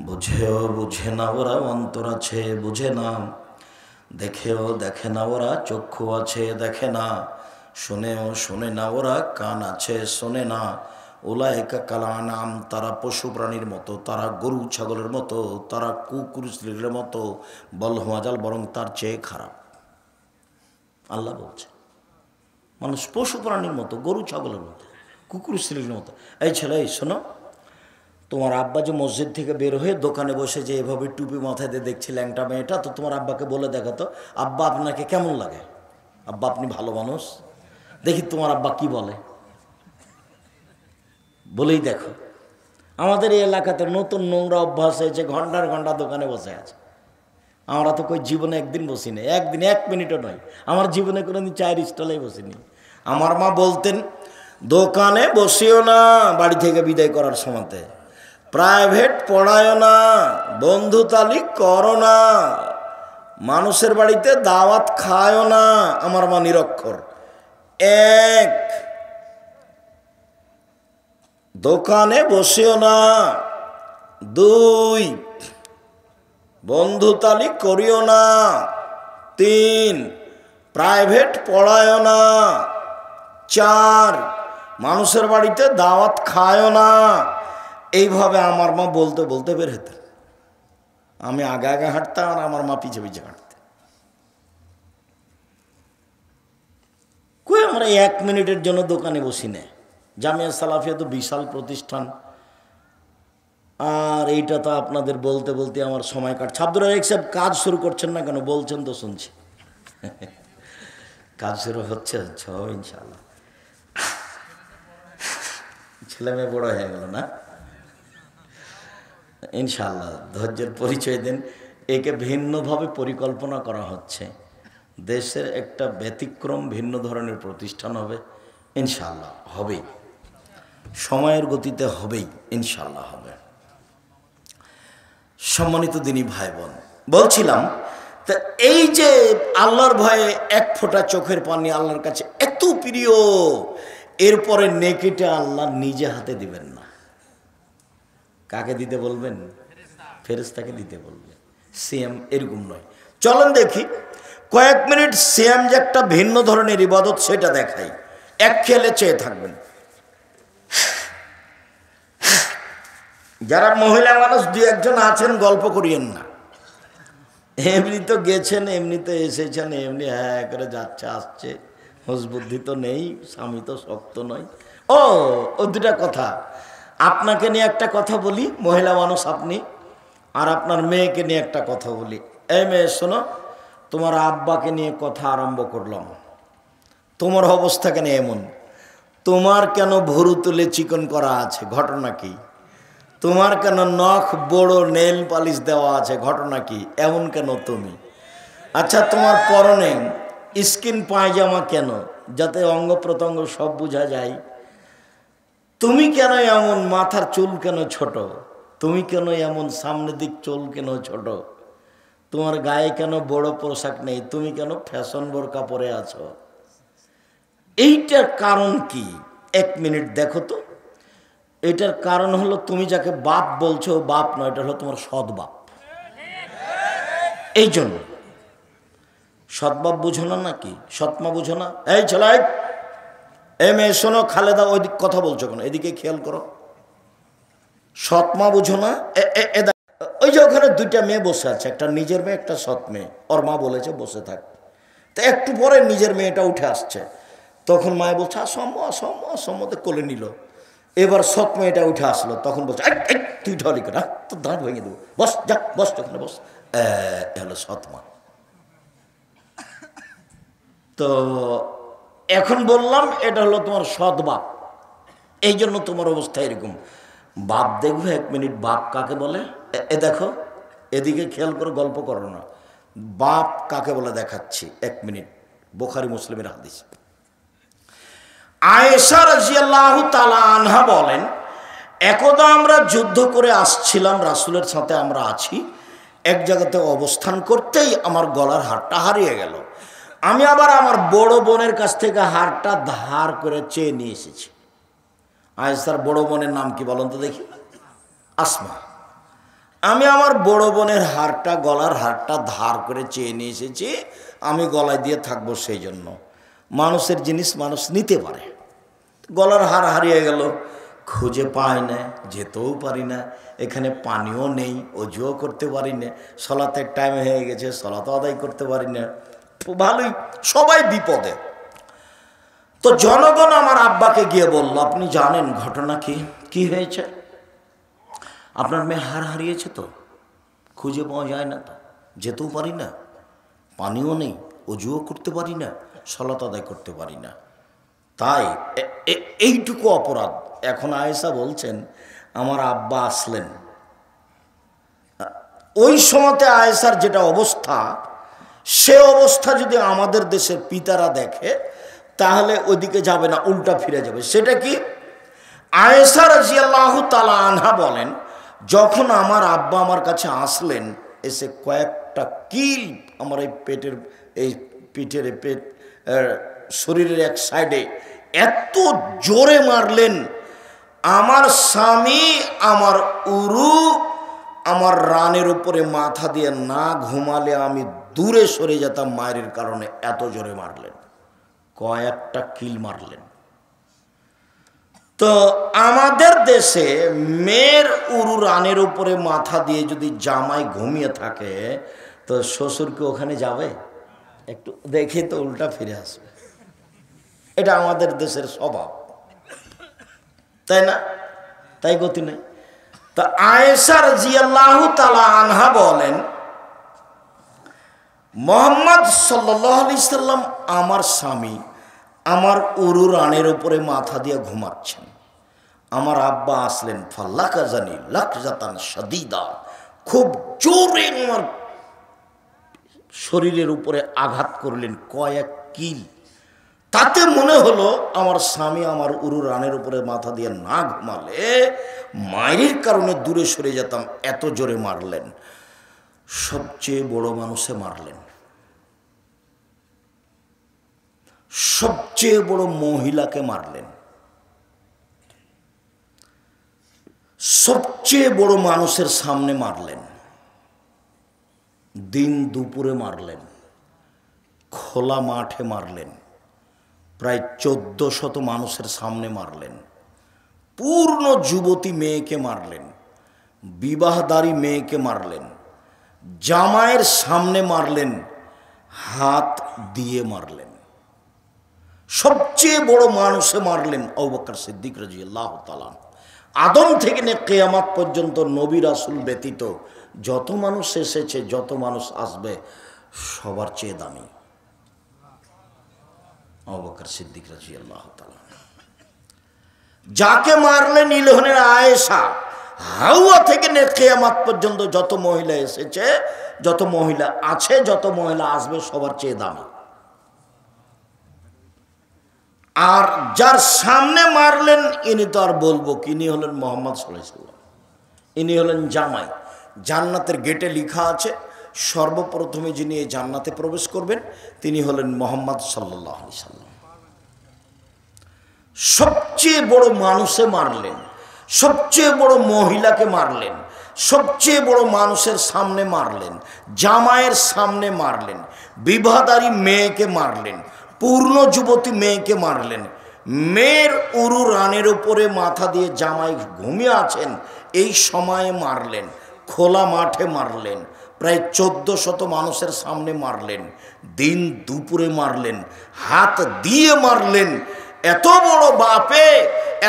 বুঝেও বুঝে না ওরা, অন্তর আছে বুঝে না, দেখেও দেখে না ওরা, চক্ষু আছে দেখে না, শুনেও শোনে না ওরা, কান আছে শোনে না। উলাইকা কাল আনাম, তারা পশু প্রাণীর মতো, তারা গরু ছাগলের মতো, তারা কুকুর শ্রীগালের মতো, বলহমাজাল, বরং তার চেয়ে খারাপ। আল্লাহ বলছে মানুষ পশু প্রাণীর মতো, গরু ছাগলের মতো, কুকুর শ্রীগালের মতো। এই ছেলে, এই শোনো, তোমার আব্বা যে মসজিদ থেকে বের হয়ে দোকানে বসে যে এভাবে টুপি মাথায় দিয়ে দেখছি ল্যাংটা মেয়েটা, তো তোমার আব্বাকে বলে দেখো তো, আব্বা আপনাকে কেমন লাগে? আব্বা আপনি ভালো মানুষ, দেখি তোমার আব্বা কি বলে, বলেই দেখো। আমাদের এই এলাকাতে নতুন নোংরা অভ্যাস হয়েছে, ঘন্টার ঘন্টা দোকানে বসে আছে। আমরা তো কই জীবনে একদিন বসি না, একদিন 1 মিনিটও নয়। আমার জীবনে কোনোদিন চায়ের স্টলেই বসিনি। আমার মা বলতেন, দোকানে বসিও না বাড়ি থেকে বিদায় করার সময়তে, প্রাইভেট পড়ায় না, বন্ধু তালিক করো না, মানুষের বাড়িতে দাওয়াত খায়ও না। আমার মা নিরক্ষর। 1, দোকানে বসিও না। 2, বন্ধু তালিক করিও না। 3, প্রাইভেট পড়ায় না। 4, মানুষের বাড়িতে দাওয়াত খায়ও না। এইভাবে আমার মা বলতে বলতে বের হতেন। আমি আগে আগে হাঁটতাম আর আমার মা পিছে পিছে হাঁটতেন। কই আমরা 1 মিনিটের জন্য দোকানে বসি না। জামিয়া সালাফিয়া তো বিশাল প্রতিষ্ঠান, আর এইটা তো আপনাদের বলতে বলতে আমার সময় কাটছে। আব্দুর রাজাক সাহেব কাজ শুরু করছেন না কেন? বলছেন তো শুনছি। কাজ শুরু হচ্ছে ইনশাআল্লাহ। ছেলে মেয়ে বড় হয়ে গেল না, ইনশাআল্লাহ ধৈর্যের পরিচয় দেন। একে ভিন্নভাবে পরিকল্পনা করা হচ্ছে, দেশের একটা ব্যতিক্রম ভিন্ন ধরনের প্রতিষ্ঠান হবে, ইনশাআল্লাহ হবেই, সময়ের গতিতে হবেই, ইনশাআল্লাহ হবে। সম্মানিত দিনী ভাই বোন, বলছিলাম তা এই যে আল্লাহর ভয়ে এক ফোঁটা চোখের পানি আল্লাহর কাছে এত প্রিয়, এরপরে নেকিটা আল্লাহ নিজে হাতে দিবেন না। কাকে দিতে বলবেন? ফেরেশতাকে দিতে বলবেন। সেম এরকম নয়। চলেন দেখি কয়েক মিনিট সিয়াম যে একটা ভিন্ন ধরনের ইবাদত সেটা দেখাই, এক খেলে চেয়ে থাকবেন। যারা মহিলা মানুষ দুই একজন আছেন গল্প করিয়েন না, এমনি তো গেছেন, এমনি তো এসেছেন, এমনি হ্যাঁ করে যাচ্ছে আসছে, হুঁশ বুদ্ধি তো নেই, স্বামী তো শক্ত নয়। ও দুটা কথা, আপনাকে নিয়ে একটা কথা বলি, মহিলা মানুষ আপনি, আর আপনার মেয়েকে নিয়ে একটা কথা বলি। এই মেয়ে শোনো, তোমার আব্বাকে নিয়ে কথা আরম্ভ করলাম, তোমার অবস্থা কেন এমন? তোমার কেন ভরু তুলে চিকন করা আছে, ঘটনা কি? তোমার কেন নখ বড় নেল পালিশ দেওয়া আছে, ঘটনা কি? এমন কেন তুমি? আচ্ছা, তোমার পরনে স্কিন পায়জামা কেন, যাতে অঙ্গ প্রত্যঙ্গ সব বোঝা যায়? তুমি কেন এমন, মাথার চুল কেন ছোট? তুমি কেন এমন, সামনের দিক চুল কেন ছোট? তোমার গায়ে কেন বড় পোশাক নেই? তুমি কেন ফ্যাশন বোরকা পরে আছো? এইটার কারণ কি? এক মিনিট দেখো তো। এটার কারণ হলো, তুমি যাকে বাপ বলছো বাপ নয়, এটা হলো তোমার সৎ বাপ। এই জন্য সৎ বাপ বুঝো না নাকি? সৎমা বুঝো না? এই ছেলে, এই মেয়ে শোনো, খালেদা ওইদিক কথা বলছো কেন? এদিকে খেয়াল করো। সৎমা বুঝো না? ওই যে ওখানে দুইটা মেয়ে বসে আছে, একটা নিজের মেয়ে, একটা সৎ মেয়ে। ওর মা বলেছে বসে থাক। তো একটু পরে নিজের মেয়েটা উঠে আসছে, তখন মায়ে বলছে অসম্ভব অসম্ভব অসম্মতে কোলে নিল। এবার সৎ মেয়েটা উঠে আসলো, তখন বলছে তুই ঢলি করে তোর দাঁত ভেঙে দেবো, বস যা, বস ওখানে বস। হলো সৎ মা। তো এখন বললাম এটা হলো তোমার সৎ বাপ, এই জন্য তোমার অবস্থা এরকম। বাপ দেখবে এক মিনিট, বাপ কাকে বলে? দেখো, এদিকে খেয়াল করে, গল্প করো না। বাপ কাকে বলে দেখাচ্ছি, এক মিনিট। বুখারী মুসলিমের হাদিস। আয়েশা রাদিয়াল্লাহু তাআলা আনহা বলেন, একদা আমরা যুদ্ধ করে আসছিলাম, রাসূলের সাথে আমরা আছি, এক জায়গাতে অবস্থান করতেই আমার গলার হারটা হারিয়ে গেল। আমি আবার আমার বড় বোনের কাছ থেকে হারটা ধার করে চেয়ে নিয়ে এসেছি। আয়েশার বড় বোনের নাম কি বলেন তো দেখি? আসমা। আমি আমার বড় বোনের হারটা, গলার হারটা ধার করে চেয়ে নিয়ে এসেছি, আমি গলায় দিয়ে থাকবো। সেই জন্য মানুষের জিনিস মানুষ নিতে পারে। গলার হার হারিয়ে গেল, খুঁজে পাই না, যেতেও পারি না, এখানে পানিও নেই, অজুও করতে পারি না, সলাতের টাইম হয়ে গেছে, সলাতও আদায় করতে পারি না। ভালোই, সবাই বিপদে। তো জনগণ আমার আব্বাকে গিয়ে বলল, আপনি জানেন ঘটনা কি? কি হয়েছে? আপনার মেয়ে হার হারিয়েছে, তো খুঁজে পাওয়া যায় না, তো যেতেও পারি না, পানিও নেই, অজুও করতে পারি না, সলাত আদায় করতে পারি না, তাই এইটুকু অপরাধ। এখন আয়েশা বলছেন, আমার আব্বা আসলেন, ওই সময়তে আয়েশার যেটা অবস্থা, সে অবস্থা যদি আমাদের দেশের পিতারা দেখে, তাহলে ওইদিকে যাবে না, উল্টা ফিরে যাবে। সেটা কি? আয়েশা রাদিয়াল্লাহু তাআলা আনহা বলেন, যখন আমার আব্বা আমার কাছে আসলেন, এসে কয়েকটা কিল আমার এই পেটের, এই পিঠের, পেট, শরীরের এক সাইডে এত জোরে মারলেন, আমার স্বামী আমার উরু, আমার রানের উপরে মাথা দিয়ে না ঘুমালে আমি দূরে সরে যেতাম মায়ের কারণে, এত জোরে মারলেন, কয়েকটা কিল মারলেন। তো আমাদের দেশে মেয়ের উরু রানের উপরে মাথা দিয়ে যদি জামাই ঘুমিয়ে থাকে, তো শ্বশুরকে ওখানে যাবে? একটু দেখে তো উল্টা ফিরে আসবে। এটা আমাদের দেশের স্বভাব, তাই না? তাই গতি নেই। তা আয়েশা রাদিয়াল্লাহু তাআলা আনহা বলেন, মুহাম্মদ সাল্লাল্লাহু আলাইহি সাল্লাম আমার স্বামী আমার উরু রানের উপরে মাথা দিয়ে ঘুমাচ্ছেন, আমার আব্বা আসলেন, ফাল্লাকাজানি লাকজাতান শাদীদা, খুব জোরে আমার শরীরের উপরে আঘাত করলেন, কয়েক কিল। তাতে মনে হলো আমার স্বামী আমার উরু রানের উপরে মাথা দিয়ে না ঘুমালে মায়ের কারণে দূরে সরে যেতাম, এত জোরে মারলেন। সবচেয়ে বড় মানুষে মারলেন, সবচেয়ে বড় মহিলাকে মারলেন, সবচেয়ে বড় মানুষের সামনে মারলেন, দিন দুপুরে মারলেন, খোলা মাঠে মারলেন, প্রায় 1400 মানুষের সামনে মারলেন, পূর্ণ যুবতী মেয়েকে মারলেন, বিবাহদারী মেয়েকে মারলেন, জামাইয়ের সামনে মারলেন, হাত দিয়ে মারলেন, সবচেয়ে বড় মানুষে মারলেন আবু বকর সিদ্দিক রাদিয়াল্লাহু তাআলা। আদম থেকে নিয়ে কিয়ামত পর্যন্ত নবী রাসূল ব্যতীত যত মানুষ এসেছে, যত মানুষ আসবে, সবার চেয়ে দামি আবু বকর সিদ্দিক রাদিয়াল্লাহু তাআলা। যাকে মারলেন ইলহনের আয়েশা, হাওয়া থেকে নিয়ে কিয়ামত পর্যন্ত যত মহিলা এসেছে, যত মহিলা আছে, যত মহিলা আসবে, সবার চেয়ে দামি। আর যার সামনে মারলেন ইনি তো আর বলবো কি, ইনি হলেন মুহাম্মদ সাল্লাল্লাহু আলাইহি ওয়াসাল্লাম। ইনি হলেন জামাই। জান্নাতের গেটে লেখা আছে সর্বপ্রথমে যিনি এই জান্নাতে প্রবেশ করবেন তিনি হলেন মুহাম্মদ সাল্লাল্লাহু আলাইহি ওয়াসাল্লাম। সবচেয়ে বড় মানুষে মারলেন, সবচেয়ে বড় মহিলাকে মারলেন, সবচেয়ে বড় মানুষের সামনে মারলেন, জামাইয়ের সামনে মারলেন, বিবাহদারী মেয়েকে মারলেন, পূর্ণ যুবতী মেয়েকে মারলেন, মেয়ের উরু রানের উপরে মাথা দিয়ে জামাই ঘুমিয়ে আছেন এই সময়ে মারলেন, খোলা মাঠে মারলেন, প্রায় 1400 মানুষের সামনে মারলেন, দিন দুপুরে মারলেন, হাত দিয়ে মারলেন। এত বড় বাপে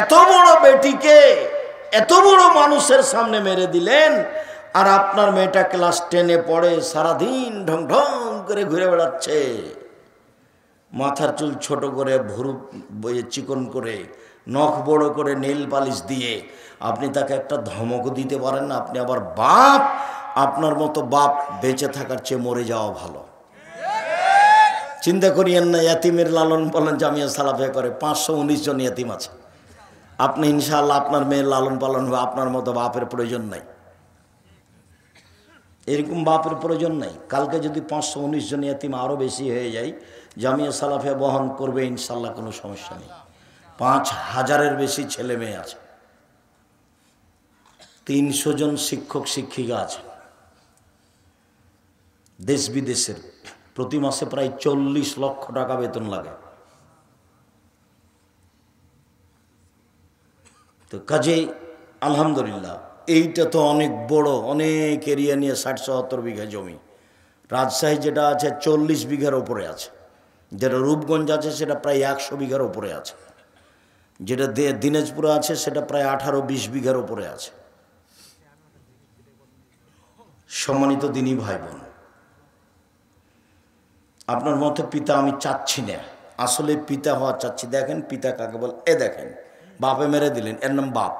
এত বড় বেটিকে এত বড় মানুষের সামনে মেরে দিলেন। আর আপনার মেয়েটা ক্লাস 10-এ পড়ে, সারাদিন ঢং ঢং করে ঘুরে বেড়াচ্ছে, মাথার চুল ছোট করে, ভুরু বয়ে চিকন করে, নখ বড় করে, নেল পালিশ দিয়ে। আপনি তাকে একটা ধমক দিতে পারেন না? আপনি আবার বাপ। আপনার মতো বাপ বেঁচে থাকার চেয়ে মরে যাওয়া ভালো। চিন্তা করিয়েন না, ইয়াতিমের লালন পালন জামিয়া সালাফিয়া করে 519 জন ইয়াতিম আছে। আপনি ইনশাআল্লাহ আপনার মেয়ের লালন পালন হবে, আপনার মতো বাপের প্রয়োজন নাই, এরকম বাপের প্রয়োজন নাই। কালকে যদি 519 জন ইয়াতিম আরও বেশি হয়ে যায়, জামিয়া সালাফিয়া বহন করবে ইনশাআল্লাহ, কোনো সমস্যা নেই। 5000-এর বেশি ছেলে মেয়ে আছে, 300 জন শিক্ষক শিক্ষিকা আছে, দেশ বিদেশের। প্রতি মাসে প্রায় 40 লক্ষ টাকা বেতন লাগে। তো কাজেই আলহামদুলিল্লাহ এইটা তো অনেক বড়, অনেক এরিয়া নিয়ে 60-70 বিঘা জমি। রাজশাহী যেটা আছে 40 বিঘার উপরে আছে, যেটা রূপগঞ্জ আছে সেটা প্রায় 100 বিঘার উপরে আছে, যেটা দিনাজপুরে আছে সেটা প্রায় 18-20 বিঘার উপরে আছে। সম্মানিত দিনী ভাই বোন, আপনার মতো পিতা আমি চাচ্ছি না, আসলে পিতা হওয়া চাচ্ছি। দেখেন পিতা কাকে বল, এ দেখেন বাপে মেরে দিলেন, এর নাম বাপ।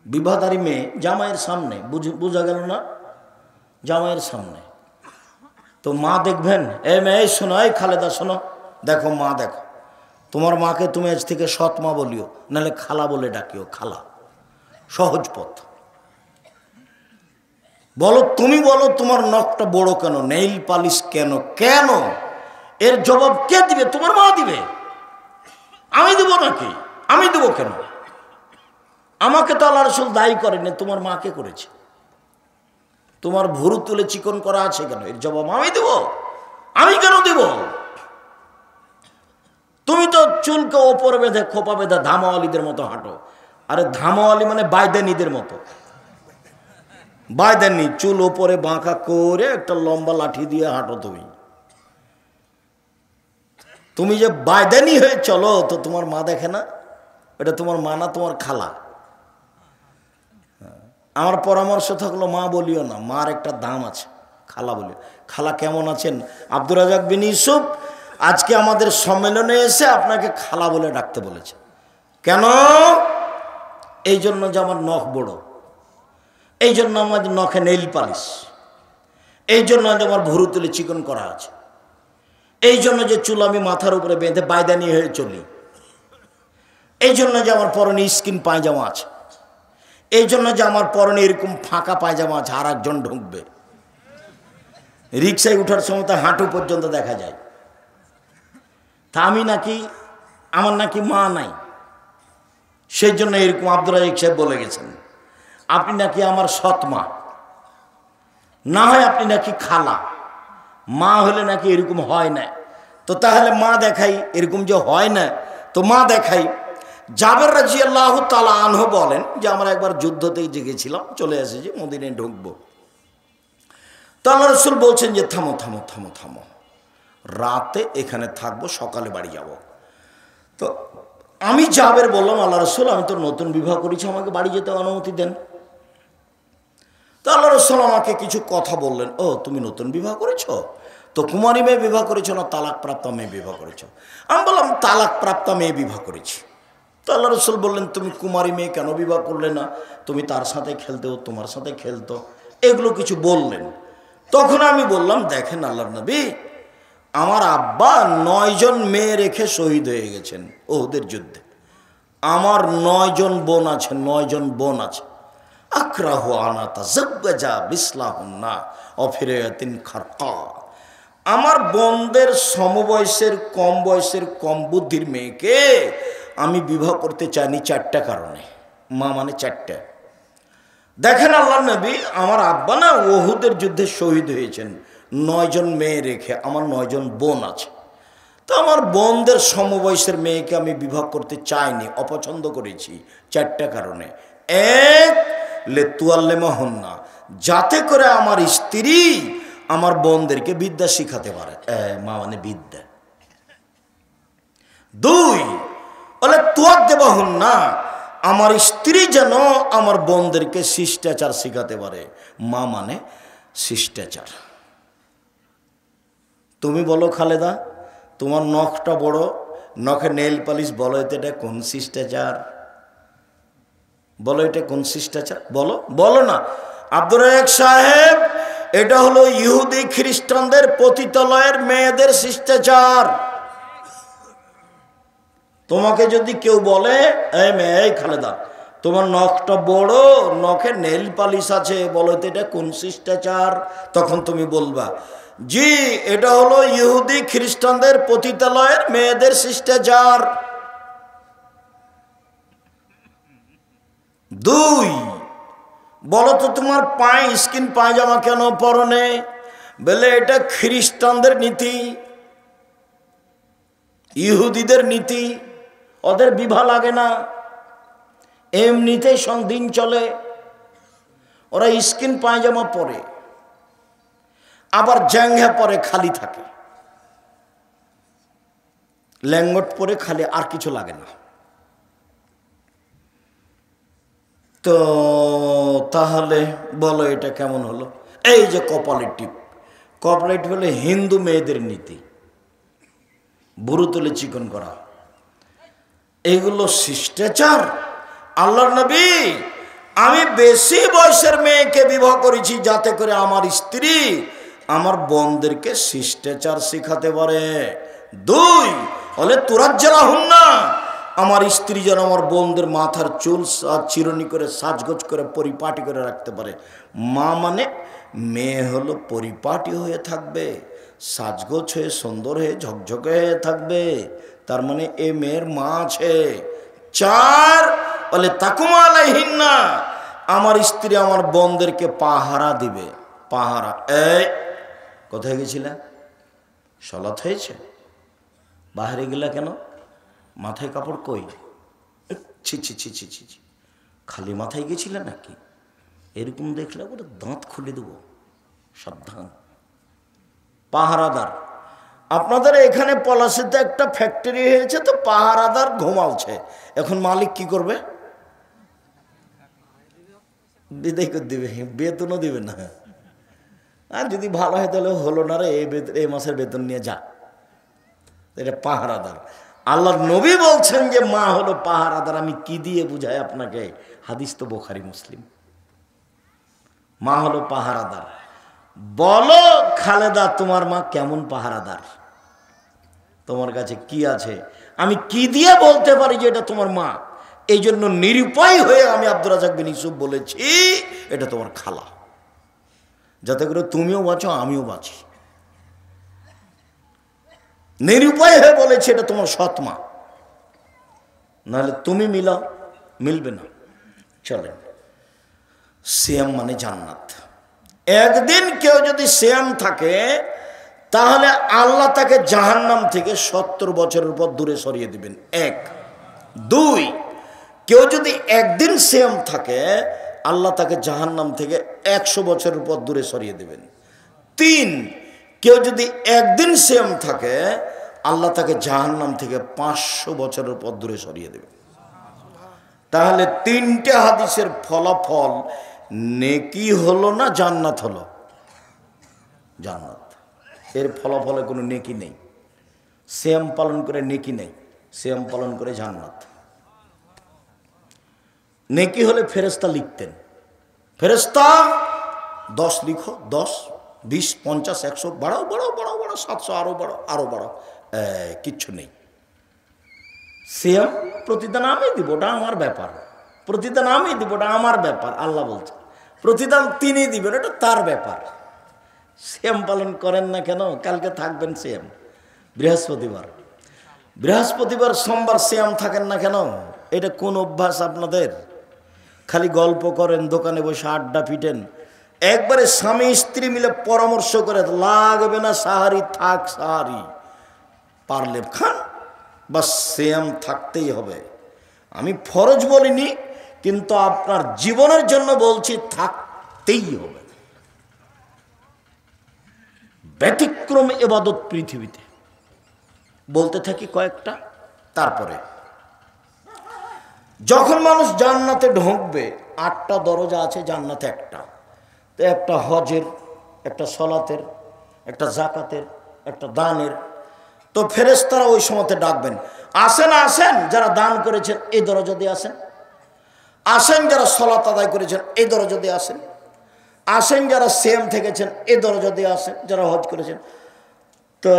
বিবাহদারী মেয়ে জামাইয়ের সামনে, বোঝা গেল না? জামাইয়ের সামনে তো মা দেখবেন, এ মেয়ে শোনো, এই খালেদা শোনো, দেখো মা, দেখো তোমার মাকে তুমি আজ থেকে সৎ মা বলিও, নাহলে খালা বলে ডাকিও। খালা সহজ পথ। বলো, তুমি বলো তোমার নখটা বড় কেন, নেইল পালিশ কেন, কেন? এর জবাব কে দিবে? তোমার মা দিবে। আমি দেব নাকি? আমি দেব কেন? আমাকে তো আল্লাহ রাসূল দায়ী করেনি, তোমার মাকে করেছে। তোমার ভুরু তুলে চিকন করা আছে কেন? এর জবাব আমি দেব। আমি কেন দেব? তুমি তো চুলকে ওপরে বেঁধে, খোপা বেঁধে ধামাওয়ালিদের মতো হাঁটো। আরে ধামাওয়ালি মানে বাইদানিদের মতো। বাইদানি চুল ওপরে বাঁকা করে একটা লম্বা লাঠি দিয়ে হাঁটো। তুমি যে বাইদানি হয়ে চলো, তো তোমার মা দেখে না? এটা তোমার মা না, তোমার খালা। আমার পরামর্শ থাকলো মা বলিও না, মার একটা দাম আছে, খালা বলিও। খালা কেমন আছেন? আব্দুর রাজাক বিন ইউসুফ আজকে আমাদের সম্মেলনে এসে আপনাকে খালা বলে ডাকতে বলেছে। কেন? এই জন্য যে আমার নখ বড়, এই জন্য আমার নখে নেইল পালিশ, এই জন্য যে আমার ভুরু তুলে চিকন করা আছে, এই জন্য যে চুল আমি মাথার উপরে বেঁধে বাইদানি হয়ে চলি, এই জন্য যে আমার পরনে স্কিন পায়জামা আছে, এই জন্য যে আমার পরনে এরকম ফাঁকা পায়জামা আছে, আর একজন ঢুকবে। রিক্সায় উঠার সময় তো হাঁটু পর্যন্ত দেখা যায়। তা আমি নাকি, আমার নাকি মা নাই, সেই জন্য এরকম আব্দুর রাজাক সাহেব বলে গেছেন আপনি নাকি আমার সৎ মা, না হয় আপনি নাকি খালা। মা হলে নাকি এরকম হয় না। তো তাহলে মা দেখাই, এরকম যে হয় না তো মা দেখাই। জাবের রাদিয়াল্লাহু তাআলা আনহু বলেন যে আমরা একবার যুদ্ধতেই জেগেছিলাম, চলে এসেছি, মদিনায় ঢুকবো। তো আল্লাহ রাসূল বলছেন যে থামো থামো থামো থামো, রাতে এখানে থাকবো, সকালে বাড়ি যাব। তো আমি জাবের বললাম, আল্লাহ রাসূল আমি তো নতুন বিবাহ করেছি, আমাকে বাড়ি যেতে অনুমতি দেন। তো আল্লাহ রাসূল আমাকে কিছু কথা বললেন। ও তুমি নতুন বিবাহ করেছো, তো কুমারী মেয়ে বিবাহ করেছো না তালাক প্রাপ্ত মেয়ে বিবাহ করেছো? আমি বললাম তালাক প্রাপ্ত মেয়ে বিবাহ করেছি। তো আল্লাহ রাসূল বললেন তুমি কুমারী মেয়ে কেন বিবাহ করলে না? তুমি তার সাথে খেলতে, ও তোমার সাথে খেলতো, এগুলো কিছু বললেন। তখন আমি বললাম দেখেন আল্লাহর নবী, আমার আব্বা 9 জন মেয়ে রেখে শহীদ হয়ে গেছেন ওহুদের যুদ্ধে। আমার 9 জন বোন আছে, 9 জন বোন আছে। আক্রাহু আনা তাযাওয়াজা বিসলাহুন্না অফিরায়াতিন খারকা। আমার বোনদের সমবয়সের, কম বয়সের, কম বুদ্ধির মেয়েকে আমি বিবাহ করতে চাইনি 4টা কারণে। মা মানে 4টা। দেখেন আল্লাহ নবী, আমার আব্বা না ওহুদের যুদ্ধে শহীদ হয়েছেন 9 জন মেয়ে রেখে, আমার 9 জন বোন আছে। তো আমার বোনদের সমবয়সের মেয়েকে আমি বিবাহ করতে চাইনি, অপছন্দ করেছি 4টা কারণে। এক, লেতুয়াল্লেমাহুন্না, যাতে করে আমার স্ত্রী আমার বোনদেরকে বিদ্যা শিখাতে পারে, মা মানে বিদ্যা। 2, বলে তুয়াদ্দেবাহুন্না, আমার স্ত্রী যেন আমার বোনদেরকে শিষ্টাচার শিখাতে পারে, মা মানে শিষ্টাচার। তুমি বলো খালেদা, তোমার নখটা বড়, নখে নেল পালিশ, বলো এটা কোন শিষ্টাচার? বলো এটা কোন শিষ্টাচার? বলো বলো না। আব্দুর রাজ্জাক সাহেব, এটা হলো ইহুদি খ্রিস্টানদের পতিতালয়ের মেয়েদের শিষ্টাচার। তোমাকে যদি কেউ বলে এই মেয়ে, এই খালেদা, তোমার নখটা বড়, নখে নেল পালিশ আছে, বলো তো এটা কোন শিষ্টাচার? তখন তুমি বলবা জি, এটা হলো ইহুদি খ্রিস্টানদের পতিতালয়ের মেয়েদের শিষ্টাচার। 2, বলো তো তোমার পায়ে স্কিন পায়জামা কেন পরনে? বলে এটা খ্রিস্টানদের নীতি, ইহুদিদের নীতি, ওদের বিবাহ লাগে না, এমনিতেই দিন চলে, ওরা স্কিন পায়জামা পরে, আবার জ্যাঙ্ঘা পরে, খালি থাকে, ল্যাঙ্গট পরে খালি, আর কিছু লাগে না। তো তাহলে বলো এটা কেমন হলো? এই যে কপালের টিপ, কপালের টিপ হলে হিন্দু মেয়েদের নীতি, বুড়ো তুলে চিকন করা, এইগুলো শিষ্টাচার? আল্লাহর নবী, আমি বেশি বয়সের মেয়েকে বিবাহ করেছি যাতে করে আমার স্ত্রী আমার বোনদেরকে শিষ্টাচার শিখাতে পারে। 2, বলে তুরাজ্জালাহুন্না, আমার স্ত্রী যেন আমার বোনদের মাথার চুল চিরুনি করে, সাজগোজ করে, পরিপাটি করে রাখতে পারে। মা মানে মেয়ে হলো পরিপাটি হয়ে থাকবে, সাজগোজ হয়ে, সুন্দর হয়ে, ঝকঝকে হয়ে থাকবে, তার মানে এ মেয়ের মা আছে। 4, বলে তাকুমা আলাইহিন্না, আমার স্ত্রী আমার বোনদেরকে পাহারা দিবে। পাহারা, এই কোথায় গেছিলে? সলাৎ হয়েছে? বাহিরে গেলা কেন? মাথায় কাপড় কই? ছি ছি ছি ছি ছি ছি, খালি মাথায় গেছিলে নাকি? এরকম দেখলে ওটা দাঁত খুলে দেবো, সাবধান। পাহারাদার, আপনাদের এখানে পলাশিতে একটা ফ্যাক্টরি হয়েছে, তো পাহারাদার ঘুমাচ্ছে, এখন মালিক কি করবে? বিদায় করে দিবে, বেতনও দিবে না। আর যদি ভালো হয় তাহলে হলো না রে, এই মাসের বেতন নিয়ে যা। এটা পাহারাদার। আল্লাহর নবী বলছেন যে মা হলো পাহারাদার। আমি কি দিয়ে বুঝাই আপনাকে? হাদিস তো বুখারী মুসলিম। মা হলো পাহারাদার। বলো খালেদা, তোমার মা কেমন পাহারাদার? তোমার কাছে কি আছে? আমি কি দিয়ে বলতে পারি যে এটা তোমার মা? এই জন্য নিরুপায় হয়ে আমি আব্দুর রাজ্জাক বিন ইউসুফ বলেছি এটা তোমার খালা, যাতে করে তুমিও বাঁচো, আমিও বাঁচি। নিরুপায় হয়ে বলেছি এটা তোমার সৎ মা, নাহলে তুমি মিলাও, মিলবে না। চলেন, সিয়াম মানে জান্নাত। একদিন কেউ যদি সিয়াম থাকে তাহলে আল্লাহ তাকে জাহান্নাম থেকে 70 বছরের পর দূরে সরিয়ে দিবেন। 1 2 কেউ যদি একদিন সিয়াম থাকে আল্লাহ তাকে জাহান্নাম থেকে 100 বছরের পর দূরে সরিয়ে দিবেন। 3 কেউ যদি একদিন সিয়াম থাকে আল্লাহ তাকে জাহান্নাম থেকে 500 বছরের পর দূরে সরিয়ে দেবেন। তাহলে 3টে হাদিসের ফলাফল নেকি হলো না জান্নাত হলো? জান্নাত। এর ফলাফলে কোনো নেকি নেই। সিয়াম পালন করে নেকি নেই, সিয়াম পালন করে জান্নাত। নেকি হলে ফেরেশতা লিখতেন, ফেরেশতা 10 লিখো, 10 20 50 100 বাড়াও বাড়াও বাড়াও বাড়াও 700 আরো বাড়াও, কিচ্ছু নেই। সিয়াম প্রতিদান আমি দিব, ওটা আমার ব্যাপার। প্রতিদান আমি দিব, ওটা আমার ব্যাপার। আল্লাহ বলছে প্রতিদান তিনি দিবেন, এটা তার ব্যাপার। সিয়াম পালন করেন না কেন? কালকে থাকবেন সিয়াম, বৃহস্পতিবার সোমবার সিয়াম থাকেন না কেন? এটা কোন অভ্যাস আপনাদের? খালি গল্প করেন, দোকানে বসে আড্ডা পিটেন। একবারে স্বামী স্ত্রী মিলে পরামর্শ করে লাগবে না সাহারি, থাক সাহারি, পারলে খান, বাস সিয়াম থাকতেই হবে। আমি ফরজ বলিনি, কিন্তু আপনার জীবনের জন্য বলছি থাকতেই হবে। ব্যতিক্রম ইবাদত পৃথিবীতে বলতে থাকি কয়েকটা। তারপরে যখন মানুষ জান্নাতে ঢুকবে, 8টা দরজা আছে জান্নাতে। তো একটা হজের, একটা সলাতের, একটা জাকাতের, একটা দানের। তো ফেরেশতারা ওই সময়তে ডাকবেন, আসেন আসেন যারা দান করেছেন এই দরজা দিয়ে আসেন, আসেন যারা সলাত আদায় করেছেন এই দরজা দিয়ে আসেন, আসেন যারা সিয়াম থেকেছেন এই দরজা দিয়ে আসেন, যারা হজ করেছেন। তো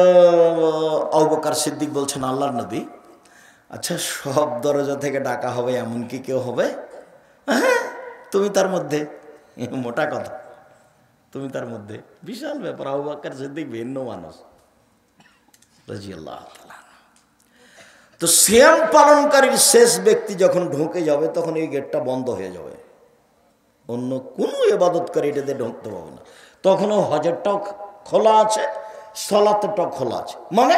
আবু বকর সিদ্দিক বলছেন, আল্লাহর নবী, আচ্ছা সব দরজা থেকে ডাকা হবে এমন কি কেউ হবে? হ্যাঁ, তুমি তার মধ্যে। মোটা কথা, তুমি তার মধ্যে। বিশাল ব্যাপার। আবু বকর সিদ্দিক ভিন্ন মানুষ রাদিয়াল্লাহু তাআলা। তো সিয়াম পালনকারীর শেষ ব্যক্তি যখন ঢুকে যাবে তখন এই গেটটা বন্ধ হয়ে যাবে, অন্য কোনো ইবাদতকারী এটাতে ঢুকতে পারবে না। তখনও হজেরটাও খোলা আছে, সলাতেরটাও খোলা আছে। মানে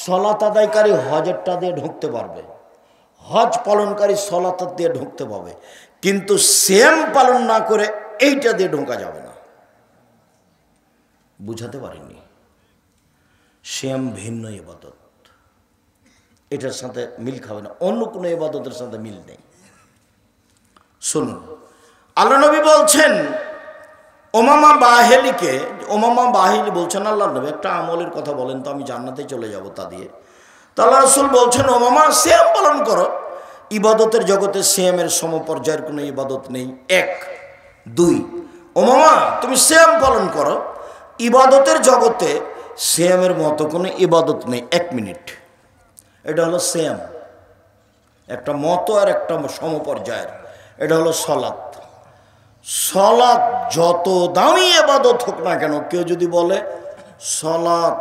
সলাত আদায়কারী হজেরটা দিয়ে ঢুকতে পারবে, হজ পালনকারী সলাত দিয়ে ঢুকতে পারবে, কিন্তু সিয়াম পালন না করে এইটা দিয়ে ঢোকা যাবে না। বুঝাতে পারিনি? সিয়াম ভিন্ন ইবাদত, এটার সাথে মিল খাবে না, অন্য কোনো ইবাদতের সাথে মিল নেই। শুনুন, আল্লাহ নবী বলছেন ওমামা বাহিলিকে, ওমামা বাহিলি বলছেন, আল্লাহ নবী একটা আমলের কথা বলেন তো, আমি জান্নাতে চলে যাব তা দিয়ে। তো আল্লাহ রাসূল বলছেন, ওমামা সিয়াম পালন করো। ইবাদতের জগতে সিয়ামের সমপর্যায়ের কোনো ইবাদত নেই। 1 2 ওমামা তুমি সিয়াম পালন করো, ইবাদতের জগতে সিয়ামের মতো কোনো ইবাদত নেই। 1 মিনিট, এটা হলো সিয়াম, একটা মতো আর একটা সমপর্যায়ের। এটা হলো সলাত। সলাত যত দামি ইবাদত হোক না কেন, কেউ যদি বলে সলাত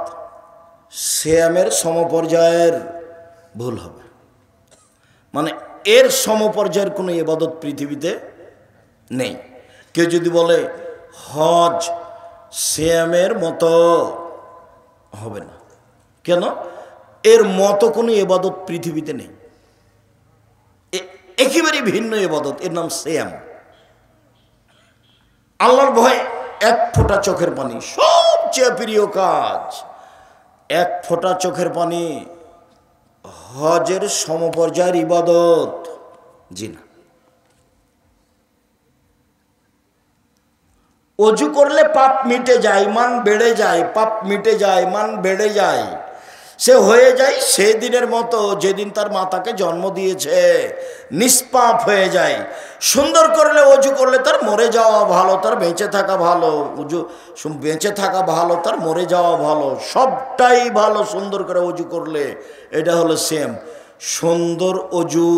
সিয়ামের সমপর্যায়ের, ভুল হবে। মানে এর সমপর্যায়ের কোনো ইবাদত পৃথিবীতে নেই। কেউ যদি বলে হজ সিয়ামের মতো, হবে না। কেন? এর মতো কোনো ইবাদত পৃথিবীতে নেই, একেবারে ভিন্ন ইবাদত, এর নাম সিয়াম। আল্লাহর ভয় 1 ফোঁটা চোখের পানি, সবচেয়ে প্রিয় কাজ। 1 ফোঁটা চোখের পানি হজের সমপর্যায়ের ইবাদত? জি না। অজু করলে পাপ মিটে যায়, মান বেড়ে যায়, পাপ মিটে যায়, মান বেড়ে যায়। সে হয়ে যায় সেদিনের মতো যেদিন তার মাতাকে জন্ম দিয়েছে, নিষ্পাপ হয়ে যায়। সুন্দর করলে অজু করলে তার মরে যাওয়া ভালো, তার বেঁচে থাকা ভালো। বেঁচে থাকা ভালো, তার মরে যাওয়া ভালো, সবটাই ভালো সুন্দর করে অজু করলে। এটা হলো সিয়াম। সুন্দর অজু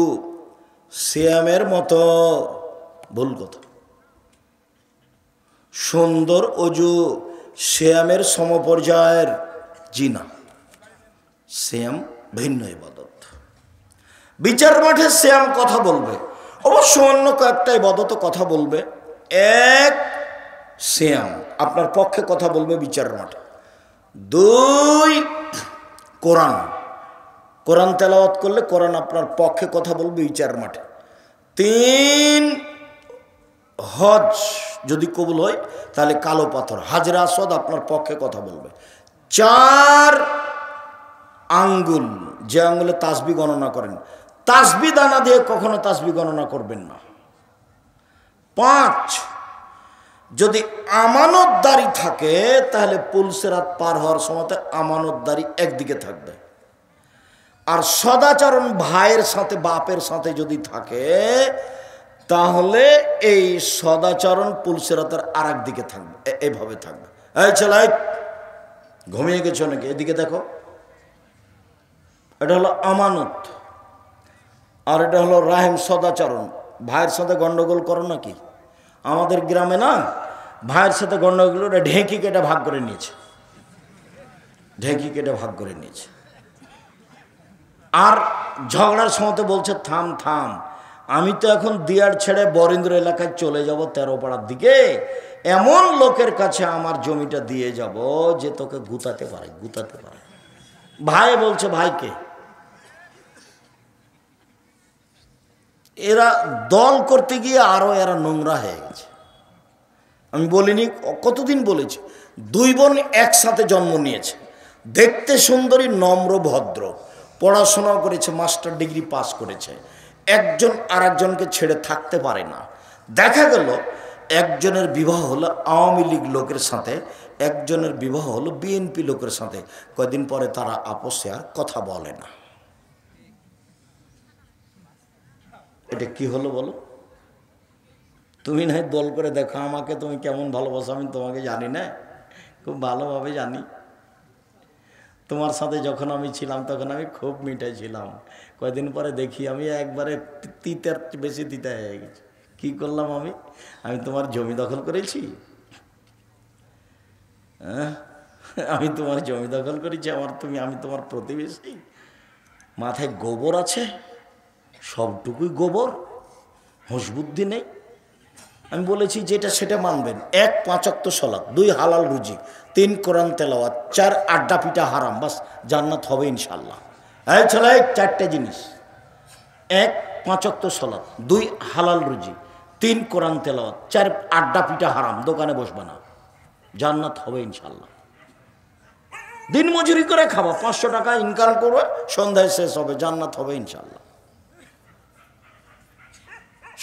সিয়ামের মতো? ভুল কথা। সুন্দর অজু সিয়ামের সমপর্যায়ের? জি না। সিয়াম ভিন্ন ইবাদত। বিচার মাঠে সিয়াম কথা বলবে, অবশ্য অন্য কয়েকটা ইবাদত কথা বলবে। 1 সিয়াম আপনার পক্ষে কথা বলবে বিচার মাঠে, 2 কোরআন, কোরআন তেলাওয়াত করলে কোরআন আপনার পক্ষে কথা বলবে বিচার মাঠে। 3 হজ যদি কবুল হয় তাহলে কালো পাথর হাজরা আসওয়াদ আপনার পক্ষে কথা বলবে। 4 আঙ্গুল, যে আঙ্গুলে তাসবি গণনা করেন, তাসবি দানা দিয়ে কখনো তাসবি গণনা করবেন না। 5 যদি আমানতদারি থাকে তাহলে পুলসেরাত পার হওয়ার সময় আমানতদারি একদিকে থাকবে। আর সদাচরণ ভাইয়ের সাথে বাপের সাথে যদি থাকে তাহলে এই সদাচরণ পুলসেরাতের আর এক দিকে থাকবে, এভাবে থাকবে। এই ছেলে ঘুমিয়ে গেছো নাকি? এদিকে দেখো, এটা হলো আমানত আর এটা হলো রাহিম সদাচরণ। ভাইয়ের সাথে গন্ডগোল করো নাকি? আমাদের গ্রামে না ভাইয়ের সাথে গন্ডগোল ওটা ঢেঁকি কেটে ভাগ করে নিয়েছে, ঢেঁকি কেটে ভাগ করে নিয়েছে। আর ঝগড়ার সময় বলছে থাম থাম, আমি তো এখন দিয়ার ছেড়ে বরেন্দ্র এলাকায় চলে যাব 13 পাড়ার দিকে, এমন লোকের কাছে আমার জমিটা দিয়ে যাব যে তোকে গুতাতে পারে, গুতাতে পারে। ভাই বলছে ভাইকে, এরা দল করতে গিয়ে আরো এরা নোংরা হয়ে গেছে। আমি বলিনি, কতদিন বলেছি, 2 বোন একসাথে জন্ম নিয়েছে, দেখতে সুন্দরী, নম্র, ভদ্র, পড়াশোনা করেছে, মাস্টার ডিগ্রি পাস করেছে। একজন আর একজনকে ছেড়ে থাকতে পারে না। দেখা গেল একজনের বিবাহ হলো আওয়ামী লীগ লোকের সাথে, একজনের বিবাহ হলো বিএনপি লোকের সাথে। কয়েকদিন পরে তারা আপোষে আর কথা বলে না। এটা কি হলো বলো? তুমি না দল করে দেখো আমাকে, তুমি কেমন ভালোবাসো আমি তোমাকে জানি না, খুব ভালোভাবে জানি। তোমার সাথে যখন আমি ছিলাম তখন আমি খুব মিঠাই ছিলাম, কয়েকদিন পরে দেখি আমি একবারে তিতার বেশি তিতা হয়ে গেছি। কি করলাম আমি? আমি তোমার জমি দখল করেছি? হ্যাঁ, আমি তোমার জমি দখল করেছি? আমি তোমার প্রতিবেশী? মাথায় গোবর আছে, সবটুকুই গোবর, হুঁশ বুদ্ধি নেই। আমি বলেছি যেটা সেটা মানবেন। 1 5 ওয়াক্ত সালাত, 2 হালাল রুজি, 3 কোরআন তেলাওয়াত, 4 আড্ডা পিটা হারাম, বাস জান্নাত হবে ইনশাল্লাহ। এই ছেলে 4টে জিনিস, 1 5 ওয়াক্ত সালাত, 2 হালাল রুজি, 3 কোরআন তেলাওয়াত, 4 আড্ডা পিটা হারাম, দোকানে বসবে না, জান্নাত হবে ইনশাল্লাহ। দিন মজুরি করে খাবা, 500 টাকা ইনকাম করবে, সন্ধ্যায় শেষ হবে, জান্নাত হবে ইনশাল্লাহ।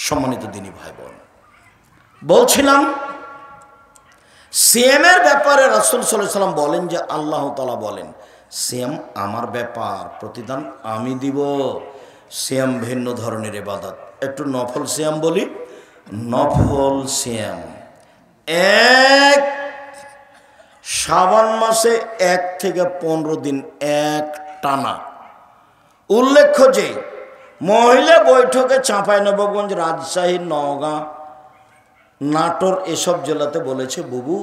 সম্মানিত দিনী ভাই বোন, বলছিলাম সিএমের ব্যাপারে রাসূল সাল্লাল্লাহু আলাইহি ওয়াসাল্লাম বলেন যে আল্লাহ তাআলা বলেন সিয়াম আমার ব্যাপার, প্রতিদান আমি দিব। সিয়াম ভিন্ন ধরনের ইবাদত। একটু নফল সিয়াম বলি। নফল সিয়াম 1 শাবান মাসে 1 থেকে 15 দিন এক টানা। উল্লেখ্য যে মহিলা বৈঠকে চাঁপাইনবাবগঞ্জ, রাজশাহী, নওগাঁ, নাটোর এসব জেলাতে বলেছে বুবু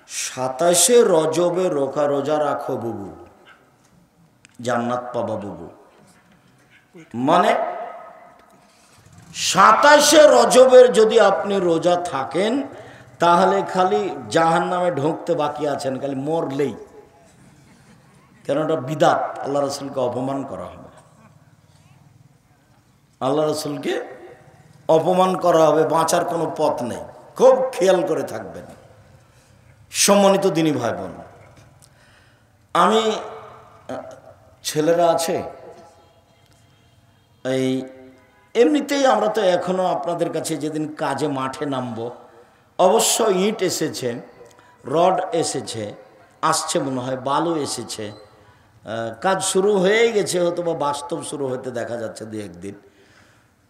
27শে রজবে রোজা রাখো বুবু, জান্নাত পাবা বুবু। মানে 27শে রজবের যদি আপনি রোজা থাকেন তাহলে খালি জাহান্নামে ঢুকতে বাকি আছেন, খালি মরলেই। কেন? এটা বিদাত, আল্লাহ রাসূলকে অপমান করা হবে, আল্লাহ রাসূলকে অপমান করা হবে, বাঁচার কোনো পথ নেই। খুব খেয়াল করে থাকবেন। সম্মানিত দিনী ভাই বোন, আমি ছেলেরা আছে এই এমনিতেই আমরা তো এখনো আপনাদের কাছে যেদিন কাজে মাঠে নামবো, অবশ্য ইট এসেছে, রড এসেছে, আসছে মনে হয়, বালু এসেছে, কাজ শুরু হয়ে গেছে, হয়তো বা বাস্তব শুরু হতে দেখা যাচ্ছে 2-1 দিন।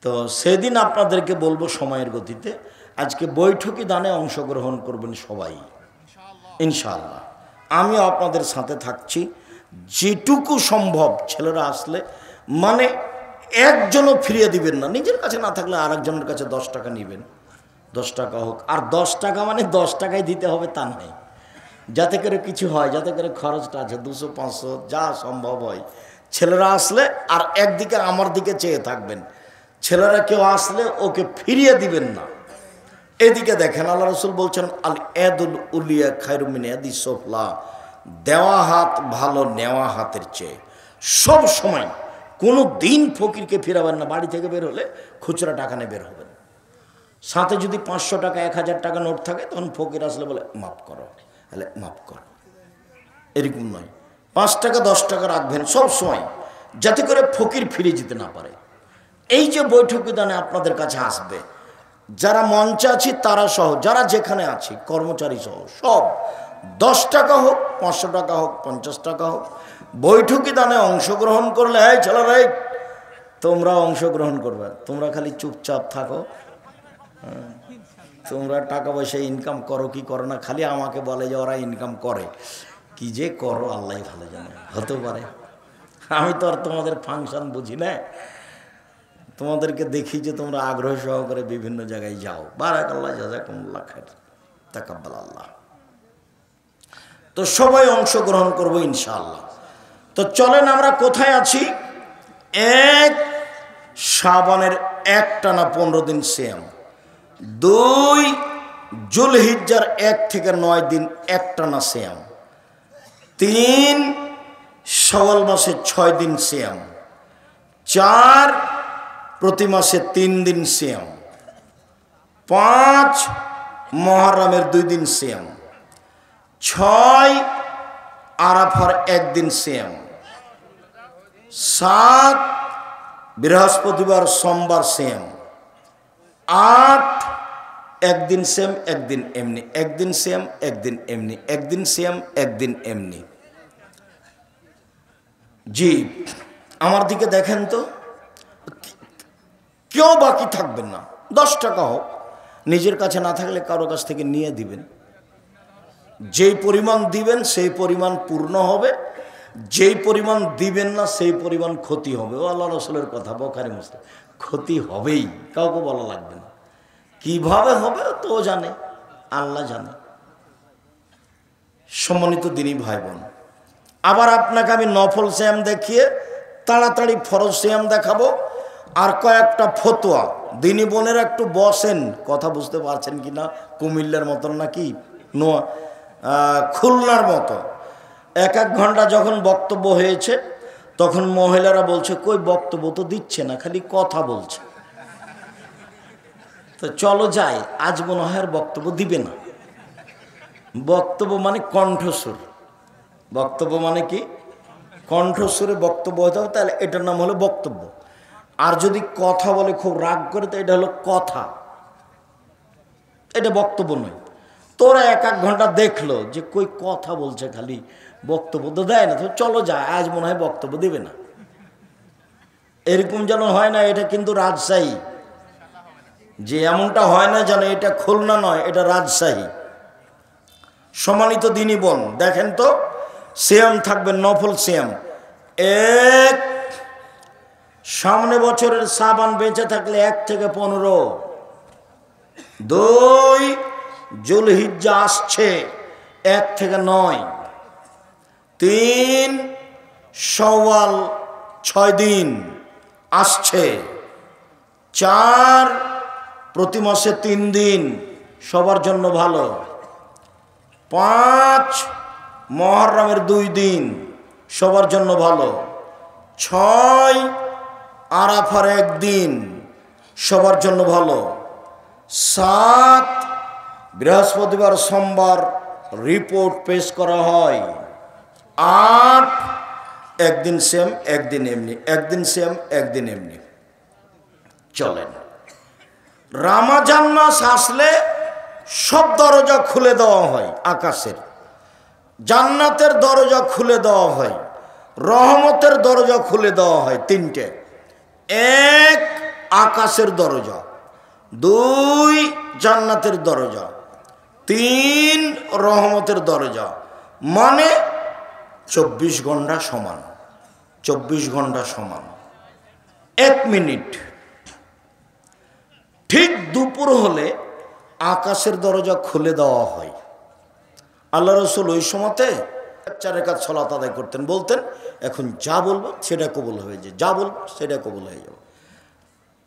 তো সেদিন আপনাদেরকে বলবো সময়ের গতিতে। আজকে বৈঠকি দানে অংশগ্রহণ করবেন সবাই ইনশাআল্লাহ। আমিও আপনাদের সাথে থাকছি যেটুকু সম্ভব। ছেলেরা আসলে মানে একজনও ফিরিয়ে দিবেন না, নিজের কাছে না থাকলে আর একজনের কাছে 10 টাকা নেবেন, 10 টাকা হোক। আর 10 টাকা মানে 10 টাকাই দিতে হবে তা নয়, যাতে করে কিছু হয়, যাতে করে খরচটা আছে 200-500 যা সম্ভব হয়। ছেলেরা আসলে আর একদিকে আমার দিকে চেয়ে থাকবেন, ছেলেরা কেউ আসলে ওকে ফিরিয়ে দিবেন না। এদিকে দেখেন আল্লাহ রাসূল বলছেন আল ইয়াদুল উলিয়া খায়রুম মিন ইয়াদিস সুফলা, দেওয়া হাত ভালো নেওয়া হাতের চেয়ে। সব সময় কোনো দিন ফকিরকে ফিরাবেন না। বাড়ি থেকে বের হলে খুচরা টাকা নিয়ে বের হবেন। সাথে যদি 500 টাকা 1000 টাকা নোট থাকে, তখন ফকির আসলে বলে মাফ করো, তাহলে মাফ করো। এরকম নয়, 5 টাকা 10 টাকা রাখবেন সব সময়, যাতে করে ফকির ফিরে যেতে না পারে। এই যে বৈঠকি দানে আপনাদের কাছে আসবে, যারা মঞ্চে আছি তারা সহ, যারা যেখানে আছি কর্মচারী সহ সব, 10 টাকা হোক 500 টাকা হোক 50 টাকা হোক, বৈঠকি দানে অংশগ্রহণ করলে, এই ছেলেরা তোমরা অংশগ্রহণ করবে, তোমরা খালি চুপচাপ থাকো। তোমরা টাকা পয়সা ইনকাম করো কি করো না, খালি আমাকে বলে যে ওরা ইনকাম করে, কি যে করো আল্লাহ ভালো জানে। হতে পারে, আমি তো আর তোমাদের ফাংশন বুঝি না। তোমাদেরকে দেখি যে তোমরা আগ্রহ সহকারে বিভিন্ন জায়গায় যাও। বারাকাল্লাহ, জাযাকুমুল্লাহ খাইর, তাকাব্বাল আল্লাহ। তো সবাই অংশগ্রহণ করবো ইনশাআল্লাহ। তো চলেন, আমরা কোথায় আছি? 1 শাবানের একটানা 15 দিন সিয়াম, 2 জুলহিজ্জার 1 থেকে 9 দিন একটানা সিয়াম, 3 শাওয়াল মাসে 6 দিন সিয়াম, 4 প্রতি মাসে 3 দিন সিয়াম, 5 মুহররমের 2 দিন সিয়াম, 6 আরাফার 1 দিন সিয়াম, 7 বৃহস্পতিবার সোমবার সিয়াম, 8 একদিন সিয়াম একদিন এমনি, একদিন সিয়াম একদিন এমনি, একদিন সিয়াম একদিন এমনি। জি, আমার দিকে দেখেন তো, কেউ বাকি থাকবেন না। 10 টাকা হোক, নিজের কাছে না থাকলে কারো কাছ থেকে নিয়ে দিবেন। যেই পরিমাণ দিবেন সেই পরিমাণ পূর্ণ হবে, যেই পরিমাণ দিবেন না সেই পরিমাণ ক্ষতি হবে। ও আল্লাহ রাসূলের কথা, বুখারী মুসলিম। ক্ষতি হবেই, কাউকে বলা লাগবে না। কিভাবে হবে তো জানে, আল্লাহ জানে। সম্মানিত দিনী ভাই বোন, আবার আপনাকে আমি নফল সিয়াম দেখিয়ে তাড়াতাড়ি ফরজ সিয়াম দেখাবো, আর কয়েকটা ফতোয়া। দিনী বোনেরা একটু বসেন, কথা বুঝতে পারছেন কি না? কুমিল্লার মতন নাকি খুলনার মতো 1-1 ঘন্টা যখন বক্তব্য হয়েছে, তখন মহিলারা বলছে কই বক্তব্য তো দিচ্ছে না, খালি কথা বলছে। তো চলো যাই, আজ মনে হয় আর বক্তব্য দিবে না। বক্তব্য মানে কণ্ঠস্বর, বক্তব্য মানে কি? কণ্ঠস্বরে বক্তব্য হতে হবে, তাহলে এটার নাম হলো বক্তব্য। আর যদি কথা বলে খুব রাগ করে, তো এটা হলো কথা, এটা বক্তব্য নয়। তোরা 1-1 ঘন্টা দেখলো যে কই কথা বলছে, খালি বক্তব্য তো দেয় না, তো চলো যায়, আজ মনে হয় বক্তব্য দিবে না। এরকম যেন হয় না, এটা কিন্তু রাজশাহী। যে এমনটা হয় না যেন এটা খুলনা নয়, এটা রাজশাহী। সম্মানিত দিনী বোন, দেখেন তো, সিয়াম থাকবে নফল সিয়াম। 1 সামনে বছরের শাবান বেঁচে থাকলে 1 থেকে 15, 2 জুলহিজ্জা আসছে 1 থেকে 9, 3 শাওয়াল 6 দিন আসছে, 4 প্রতি মাসে 3 দিন সবার জন্য ভালো, 5 মুহররমের 2 দিন সবার জন্য ভালো, 6 আরাফার 1 দিন সবার জন্য ভালো, 7 বৃহস্পতিবার সোমবার রিপোর্ট পেশ করা হয়, 8 একদিন সেম একদিন এমনি, একদিন সেম একদিন এমনি। চলেন, রমজান মাস আসলে সব দরজা খুলে দেওয়া হয়, আকাশের জান্নাতের দরজা খুলে দেওয়া হয়, রহমতের দরজা খুলে দেওয়া হয় 3টে। 1 আকাশের দরজা, 2 জান্নাতের দরজা, 3 রহমতের দরজা। মানে 24 ঘন্টা সমান, 24 ঘন্টা সমান 1 মিনিট। ঠিক দুপুর হলে আকাশের দরজা খুলে দেওয়া হয়। আল্লাহ রাসূল ওই সময়তে 4 রাকাত সালাত আদায় করতেন, বলতেন এখন যা বলবো সেটা কবুল হয়ে যায়, যা বলবো সেটা কবুল হয়ে যাবে।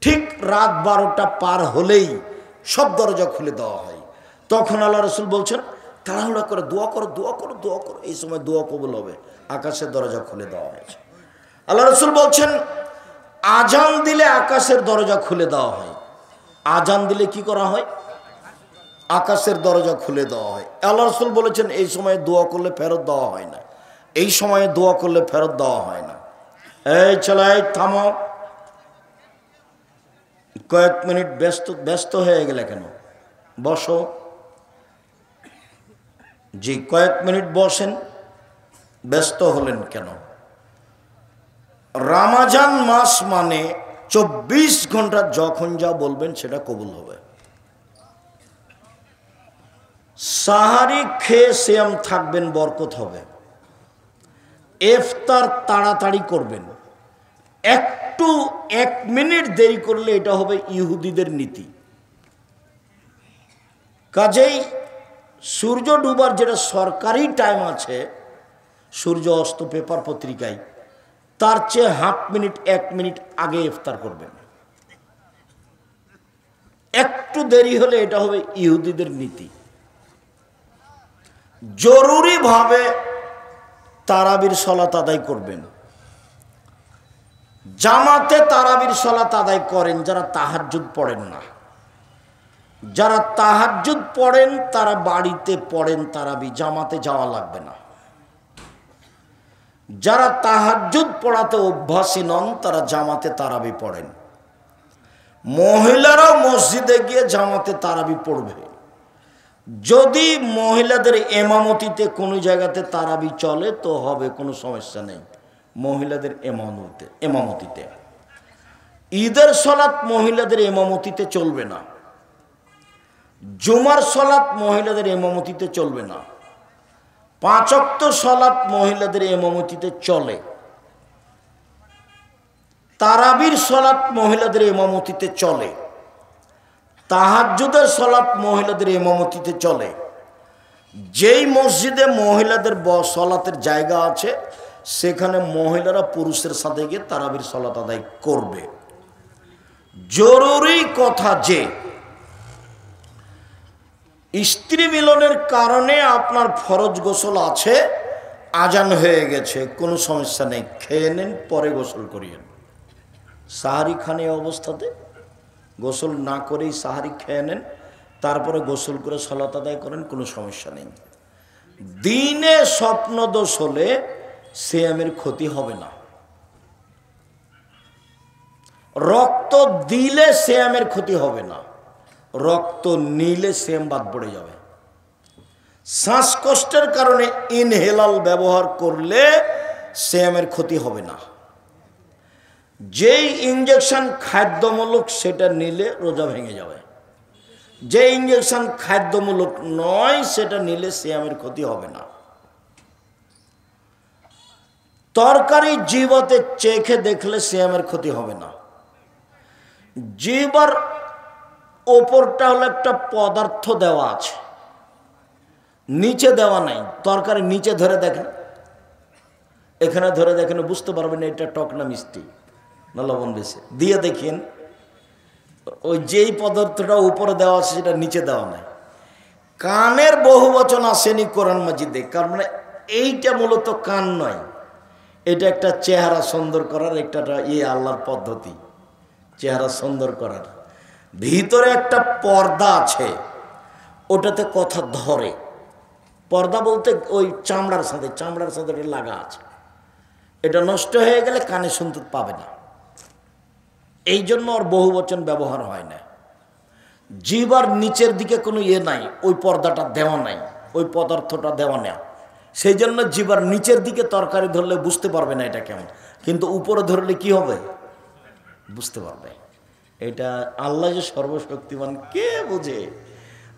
ঠিক রাত 12টা পার হলেই সব দরজা খুলে দেওয়া হয়। তখন আল্লাহ রাসূল বলছেন তাড়াহুড়া করে দোয়া করো, দোয়া করো, দোয়া করো। এই সময় দোয়া কবুল হবে, আকাশের দরজা খুলে দেওয়া হয়েছে। আল্লাহ রসুল বলছেন আজান দিলে আকাশের দরজা খুলে দেওয়া হয়। আজান দিলে কি করা হয়? আকাশের দরজা খুলে দেওয়া হয়। আল্লাহ রসুল বলেছেন এই সময়ে দোয়া করলে ফেরত দেওয়া হয় না, এই সময়ে দোয়া করলে ফেরত দেওয়া হয় না। এই ছেলে থামো, কয়েক মিনিট ব্যস্ত হয়ে গেলে কেন? বসো। জি, কয়েক মিনিট বসেন, ব্যস্ত হলেন কেন? রমজান মাস মানে 24 ঘন্টা যখন যা বলবেন সেটা কবুল হবে। সাহারি খেয়ে সিয়াম থাকবেন, বরকত হবে। ইফতার তাড়াতাড়ি করবেন, একটু 1 মিনিট দেরি করলে এটা হবে ইহুদিদের নীতি। কাজেই সূর্য ডুবার যেটা সরকারি টাইম আছে, সূর্য অস্ত পেপার পত্রিকায়, তার চেয়ে হাফ মিনিট 1 মিনিট আগে ইফতার করবেন। একটু দেরি হলে এটা হবে ইহুদিদের নীতি। জরুরিভাবে তারাবির সালাত আদায় করবেন। জামাতে তারাবির সালাত আদায় করেন যারা তাহাজ্জুদ পড়েন না। যারা তাহাজ্জুদ পড়েন তারা বাড়িতে পড়েন তারাবি, জামাতে যাওয়া লাগবে না। যারা তাহাজ্জুদ পড়াতে অভ্যাসী নন তারা জামাতে তারাবি পড়েন। মহিলারাও মসজিদে গিয়ে জামাতে তারাবি পড়বে। যদি মহিলাদের এমামতিতে কোনো জায়গাতে তারাবি চলে তো হবে, কোনো সমস্যা নেই। মহিলাদের এমামতিতে ঈদের সালাত মহিলাদের এমামতিতে চলবে না। জুমার সালাত মহিলাদের এমামতিতে চলবে না। 5 ওয়াক্ত সালাত মহিলাদের এমামতিতে চলে। তারাবির সালাত মহিলাদের এমামতিতে চলে। তাহাজ্জুদের সালাত মহিলাদের ইমামতিতে চলে। যেই মসজিদে মহিলাদের সালাতের জায়গা আছে সেখানে মহিলারা পুরুষের সাথে গিয়ে তারাবির সালাত আদায় করবে। জরুরি কথা যে স্ত্রী মিলনের কারণে আপনার ফরজ গোসল আছে, আজান হয়ে গেছে, কোনো সমস্যা নেই, খেয়ে নেন, পরে গোসল করিয়েন। সাহারি খান এই অবস্থাতে গোসল না করেই সাহারি খেয়ে নেন, তারপরে গোসল করে সালাত আদায় করেন, কোনো সমস্যা নেই। দিনে স্বপ্নদোষ হলে সিয়ামের ক্ষতি হবে না। রক্ত দিলে সিয়ামের ক্ষতি হবে না, রক্ত নিলে সিয়াম বাদ পড়ে যাবে। শ্বাসকষ্টের কারণে ইনহেলাল ব্যবহার করলে সিয়ামের ক্ষতি হবে না। যেই ইঞ্জেকশন খাদ্যমূলক সেটা নিলে রোজা ভেঙে যাবে। যে ইঞ্জেকশন খাদ্যমূলক নয় সেটা নিলে সিয়ামের ক্ষতি হবে না। তরকারি জিহ্বাতে চেখে দেখলে সিয়ামের ক্ষতি হবে না। জিহ্বার ওপরটা হলো একটা পদার্থ দেওয়া আছে, নিচে দেওয়া নাই। তরকারি নিচে ধরে দেখেন, এখানে ধরে দেখেন, বুঝতে পারবেন এটা টক না মিষ্টি না লবণ বেশি। দিয়ে দেখেন ওই যেই পদার্থটা উপরে দেওয়া আছে সেটা নিচে দেওয়া নাই। কানের বহু বচন আসেনি কোরআন মাজিদে, কারণ মানে এইটা মূলত কান নয়, এটা একটা চেহারা সুন্দর করার একটা আল্লাহর পদ্ধতি, চেহারা সুন্দর করার। ভিতরে একটা পর্দা আছে, ওটাতে কথা ধরে। পর্দা বলতে ওই চামড়ার সাথে এটা লাগা আছে। এটা নষ্ট হয়ে গেলে কানে শুনতে পাবে না, এই জন্য ওর বহু বচন ব্যবহার হয় না। জিহ্বার নিচের দিকে কোনো নাই, ওই পর্দাটা দেওয়া নাই, ওই পদার্থটা দেওয়া নেই। সেই জন্য জিহ্বার নিচের দিকে তরকারি ধরলে বুঝতে পারবে না এটা কেমন, কিন্তু উপরে ধরলে কি হবে বুঝতে পারবে। এটা আল্লাহ যে সর্বশক্তিমান কে বোঝে।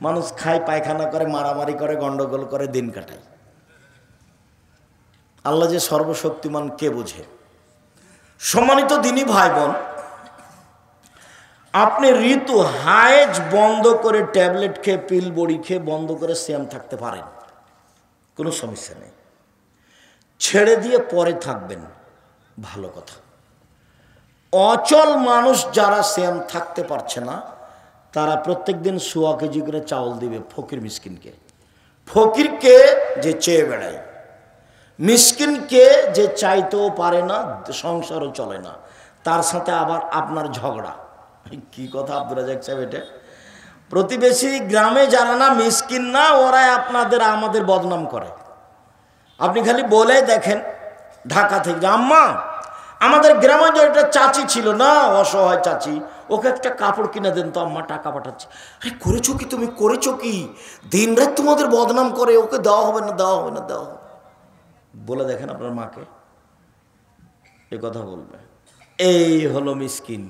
মানুষ খায়, পায়খানা করে, মারামারি করে, গন্ডগোল করে, দিন কাটায়। আল্লাহ যে সর্বশক্তিমান কে বোঝে। সম্মানিত দিনী ভাই বোন, আপনি ঋতু হায়েজ বন্ধ করে, ট্যাবলেট খেয়ে, পিল বড়ি খেয়ে বন্ধ করে সিয়াম থাকতে পারেন, কোনো সমস্যা নেই। ছেড়ে দিয়ে পরে থাকবেন, ভালো কথা। অচল মানুষ যারা সিয়াম থাকতে পারছে না তারা প্রত্যেক দিন 1.25 কেজি করে চাউল দিবে ফকির মিসকিনকে। ফকিরকে যে চেয়ে বেড়ায়, মিসকিনকে যে চাইতেও পারে না, সংসারও চলে না, তার সাথে আবার আপনার ঝগড়া। কি কথা আব্দুর রাজ্জাক সাহেব এটা? প্রতিবেশী গ্রামে যারা না মিসকিন না, ওরাই আপনাদের আমাদের বদনাম করে। আপনি খালি বলে দেখেন ঢাকা থেকে, আম্মা আমাদের গ্রামে যে একটা চাচি ছিল না, অসহায় চাচি, ওকে একটা কাপড় কিনে দেন তো আম্মা, টাকা পাঠাচ্ছে। আরে করেছো কি তুমি, করেছো কি? দিন রাত তোমাদের বদনাম করে, ওকে দেওয়া হবে না, দেওয়া হবে না, দেওয়া হবে। বলে দেখেন আপনার মাকে, এ কথা বলবে। এই হলো মিসকিন,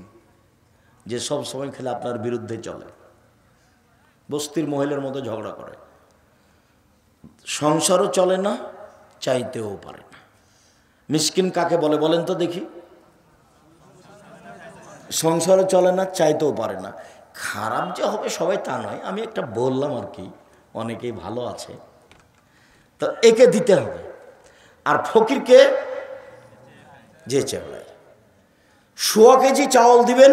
যে সব সময় খেলে আপনার বিরুদ্ধে চলে, বস্তির মহিলার মতো ঝগড়া করে, সংসারও চলে না, চাইতেও পারে না। মিসকিন কাকে বলে বলেন তো দেখি? সংসারও চলে না, চাইতেও পারে না। খারাপ যে হবে সবাই তা নয়, আমি একটা বললাম আর কি, অনেকেই ভালো আছে, তো একে দিতে হবে। আর ফকিরকে যে চেয়ে 100 কেজি চাউল দিবেন,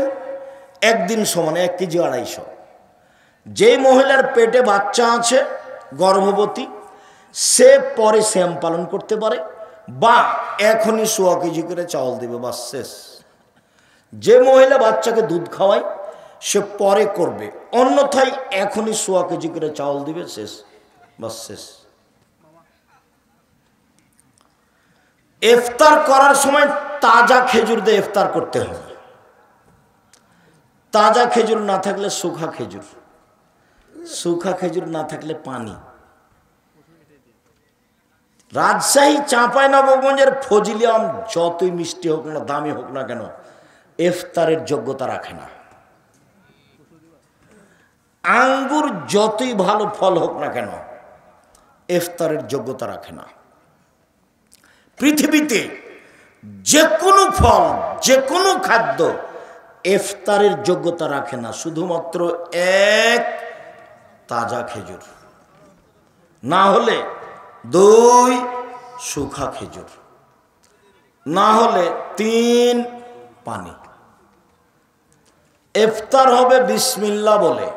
একদিন সমানে 1 কেজি 250। যে মহিলার পেটে বাচ্চা আছে, গর্ভবতী, সে পরে শ্যাম পালন করতে পারে, বা এখনই 100 কেজি করে চাউল দিবে, বাস শেষ। যে মহিলা বাচ্চাকে দুধ খাওয়ায় সে পরে করবে, অন্যথায় এখনই 100 কেজি করে চাউল দিবে, শেষ, বাস শেষ। ইফতার করার সময় তাজা খেজুর দিয়ে ইফতার করতে হবে। তাজা খেজুর না থাকলে শুখা খেজুর, শুখা খেজুর না থাকলে পানি। রাজশাহী চাঁপাইনবাবগঞ্জের ফজলি আম যতই মিষ্টি হোক না, দামি হোক না কেন, ইফতারের যোগ্যতা রাখে না। আঙ্গুর যতই ভালো ফল হোক না কেন, ইফতারের যোগ্যতা রাখে না। পৃথিবীতে যে কোনো ফল, যে কোনো খাদ্য ইফতারের যোগ্যতা রাখে না, শুধুমাত্র এক তাজা খেজুর, না হলে 2 শুখা খেজুর, না হলে 3 পানি। ইফতার হবে বিসমিল্লাহ বলে,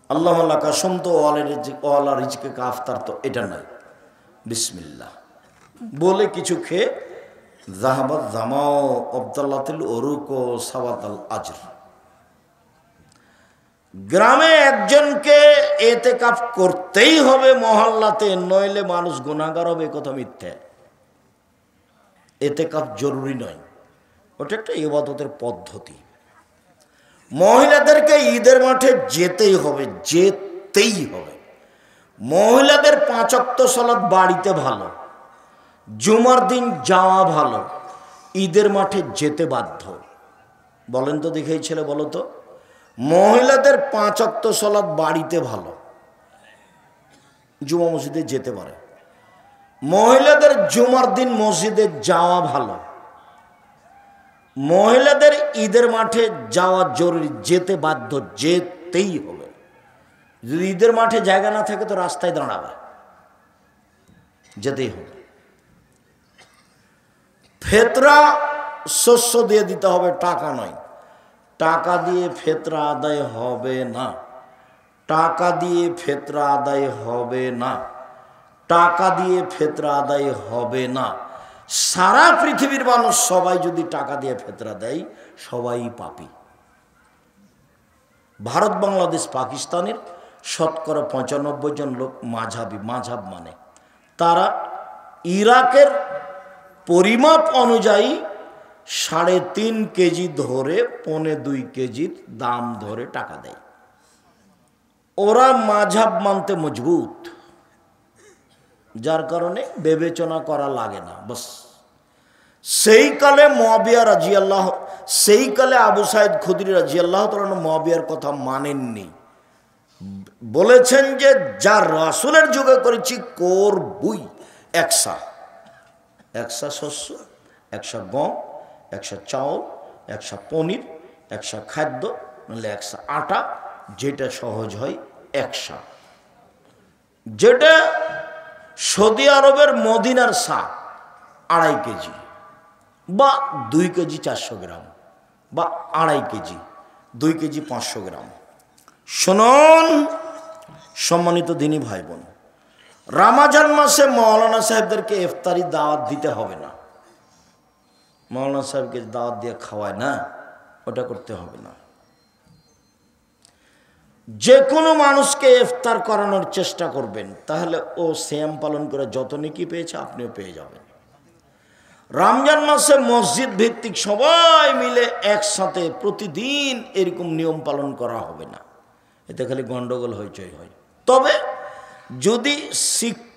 আল্লাহ কাসম তো ওয়ালা রিজকে কাফতার, তো এটা নাই, বিসমিল্লাহ বলে কিছু খেয়ে জাহাবাত জামাও আব্দাল্লাতিল ওরুক ও সাওয়াতাল আজর। গ্রামে একজনকে এতেকাফ করতেই হবে মহল্লাতে, নইলে মানুষ গুনাহগার হবে, কথা মিথ্যে। এতেকাফ জরুরি নয়, ওটা একটা ইবাদতের পদ্ধতি। মহিলাদেরকে ঈদের মাঠে যেতেই হবে, যেতেই হবে। মহিলাদের 5 ওয়াক্ত সালাত বাড়িতে ভালো, জুমার দিন যাওয়া ভালো, ঈদের মাঠে যেতে বাধ্য। বলেন তো দেখে ছেলে, বলো তো, মহিলাদের 5 ওয়াক্ত সালাত বাড়িতে ভালো, জুমা মসজিদে যেতে পারে। মহিলাদের জুমার দিন মসজিদে যাওয়া ভালো, মহিলাদের ঈদের মাঠে যাওয়া জরুরি, যেতে বাধ্য, যেতেই হবে। যদি ঈদের মাঠে জায়গা না থাকে তো রাস্তায় দাঁড়াবে, যেতেই হবে। ফেতরা শস্য দিয়ে দিতে হবে, টাকা নয়। টাকা দিয়ে ফেতরা আদায় হবে না, টাকা দিয়ে ফেতরা আদায় হবে না, টাকা দিয়ে ফেতরা আদায় হবে না। সারা পৃথিবীর মানুষ সবাই যদি টাকা দিয়ে ফেতরা দেয়, সবাই পাপী। ভারত, বাংলাদেশ, পাকিস্তানের শতকরা 95 জন লোক মাঝাবি, মাঝাব মানে তারা ইরাকের পরিমাপ অনুযায়ী 3.5 কেজি ধরে 1.25 কেজির দাম ধরে টাকা দেয়। ওরা মাঝাব মানতে মজবুত, যার কারণে বিবেচনা করা লাগে না, বাস। সেই কালে মুয়াবিয়া রাদিয়াল্লাহু, সেই কালে আবু সাইদ খুদরি রাদিয়াল্লাহু তাআলা মুয়াবিয়ার কথা মানেননি, বলেছেন যে যা রাসূলের যুগে করেছি করবই। 100 শস্য, 100 গম, 100 চাউল, 100 পনির, 100 খাদ্য, নাহলে 100 আটা, যেটা সহজ হয় 100। যেটা সৌদি আরবের মদিনার শাক 2.5 কেজি, বা 2 কেজি 400 গ্রাম, বা 2.5 কেজি, 2 কেজি 500 গ্রাম। শুনুন সম্মানিত দিনী ভাই বোন, রমজান মাসে মৌলানা সাহেবদেরকে ইফতারি দাওয়াত দিতে হবে না। মৌলানা সাহেবকে দাওয়াত দিয়ে খাওয়ায় না, ওটা করতে হবে না। যে কোনো মানুষকে ইফতার করানোর চেষ্টা করবেন, তাহলে ও সিয়াম পালন করে যত নেকি পেয়েছে আপনিও পেয়ে যাবেন। রমজান মাসে মসজিদ ভিত্তিক সবাই মিলে একসাথে প্রতিদিন এরকম নিয়ম পালন করা হবে না, এতে খালি গন্ডগোল হইচই হয়। তবে যদি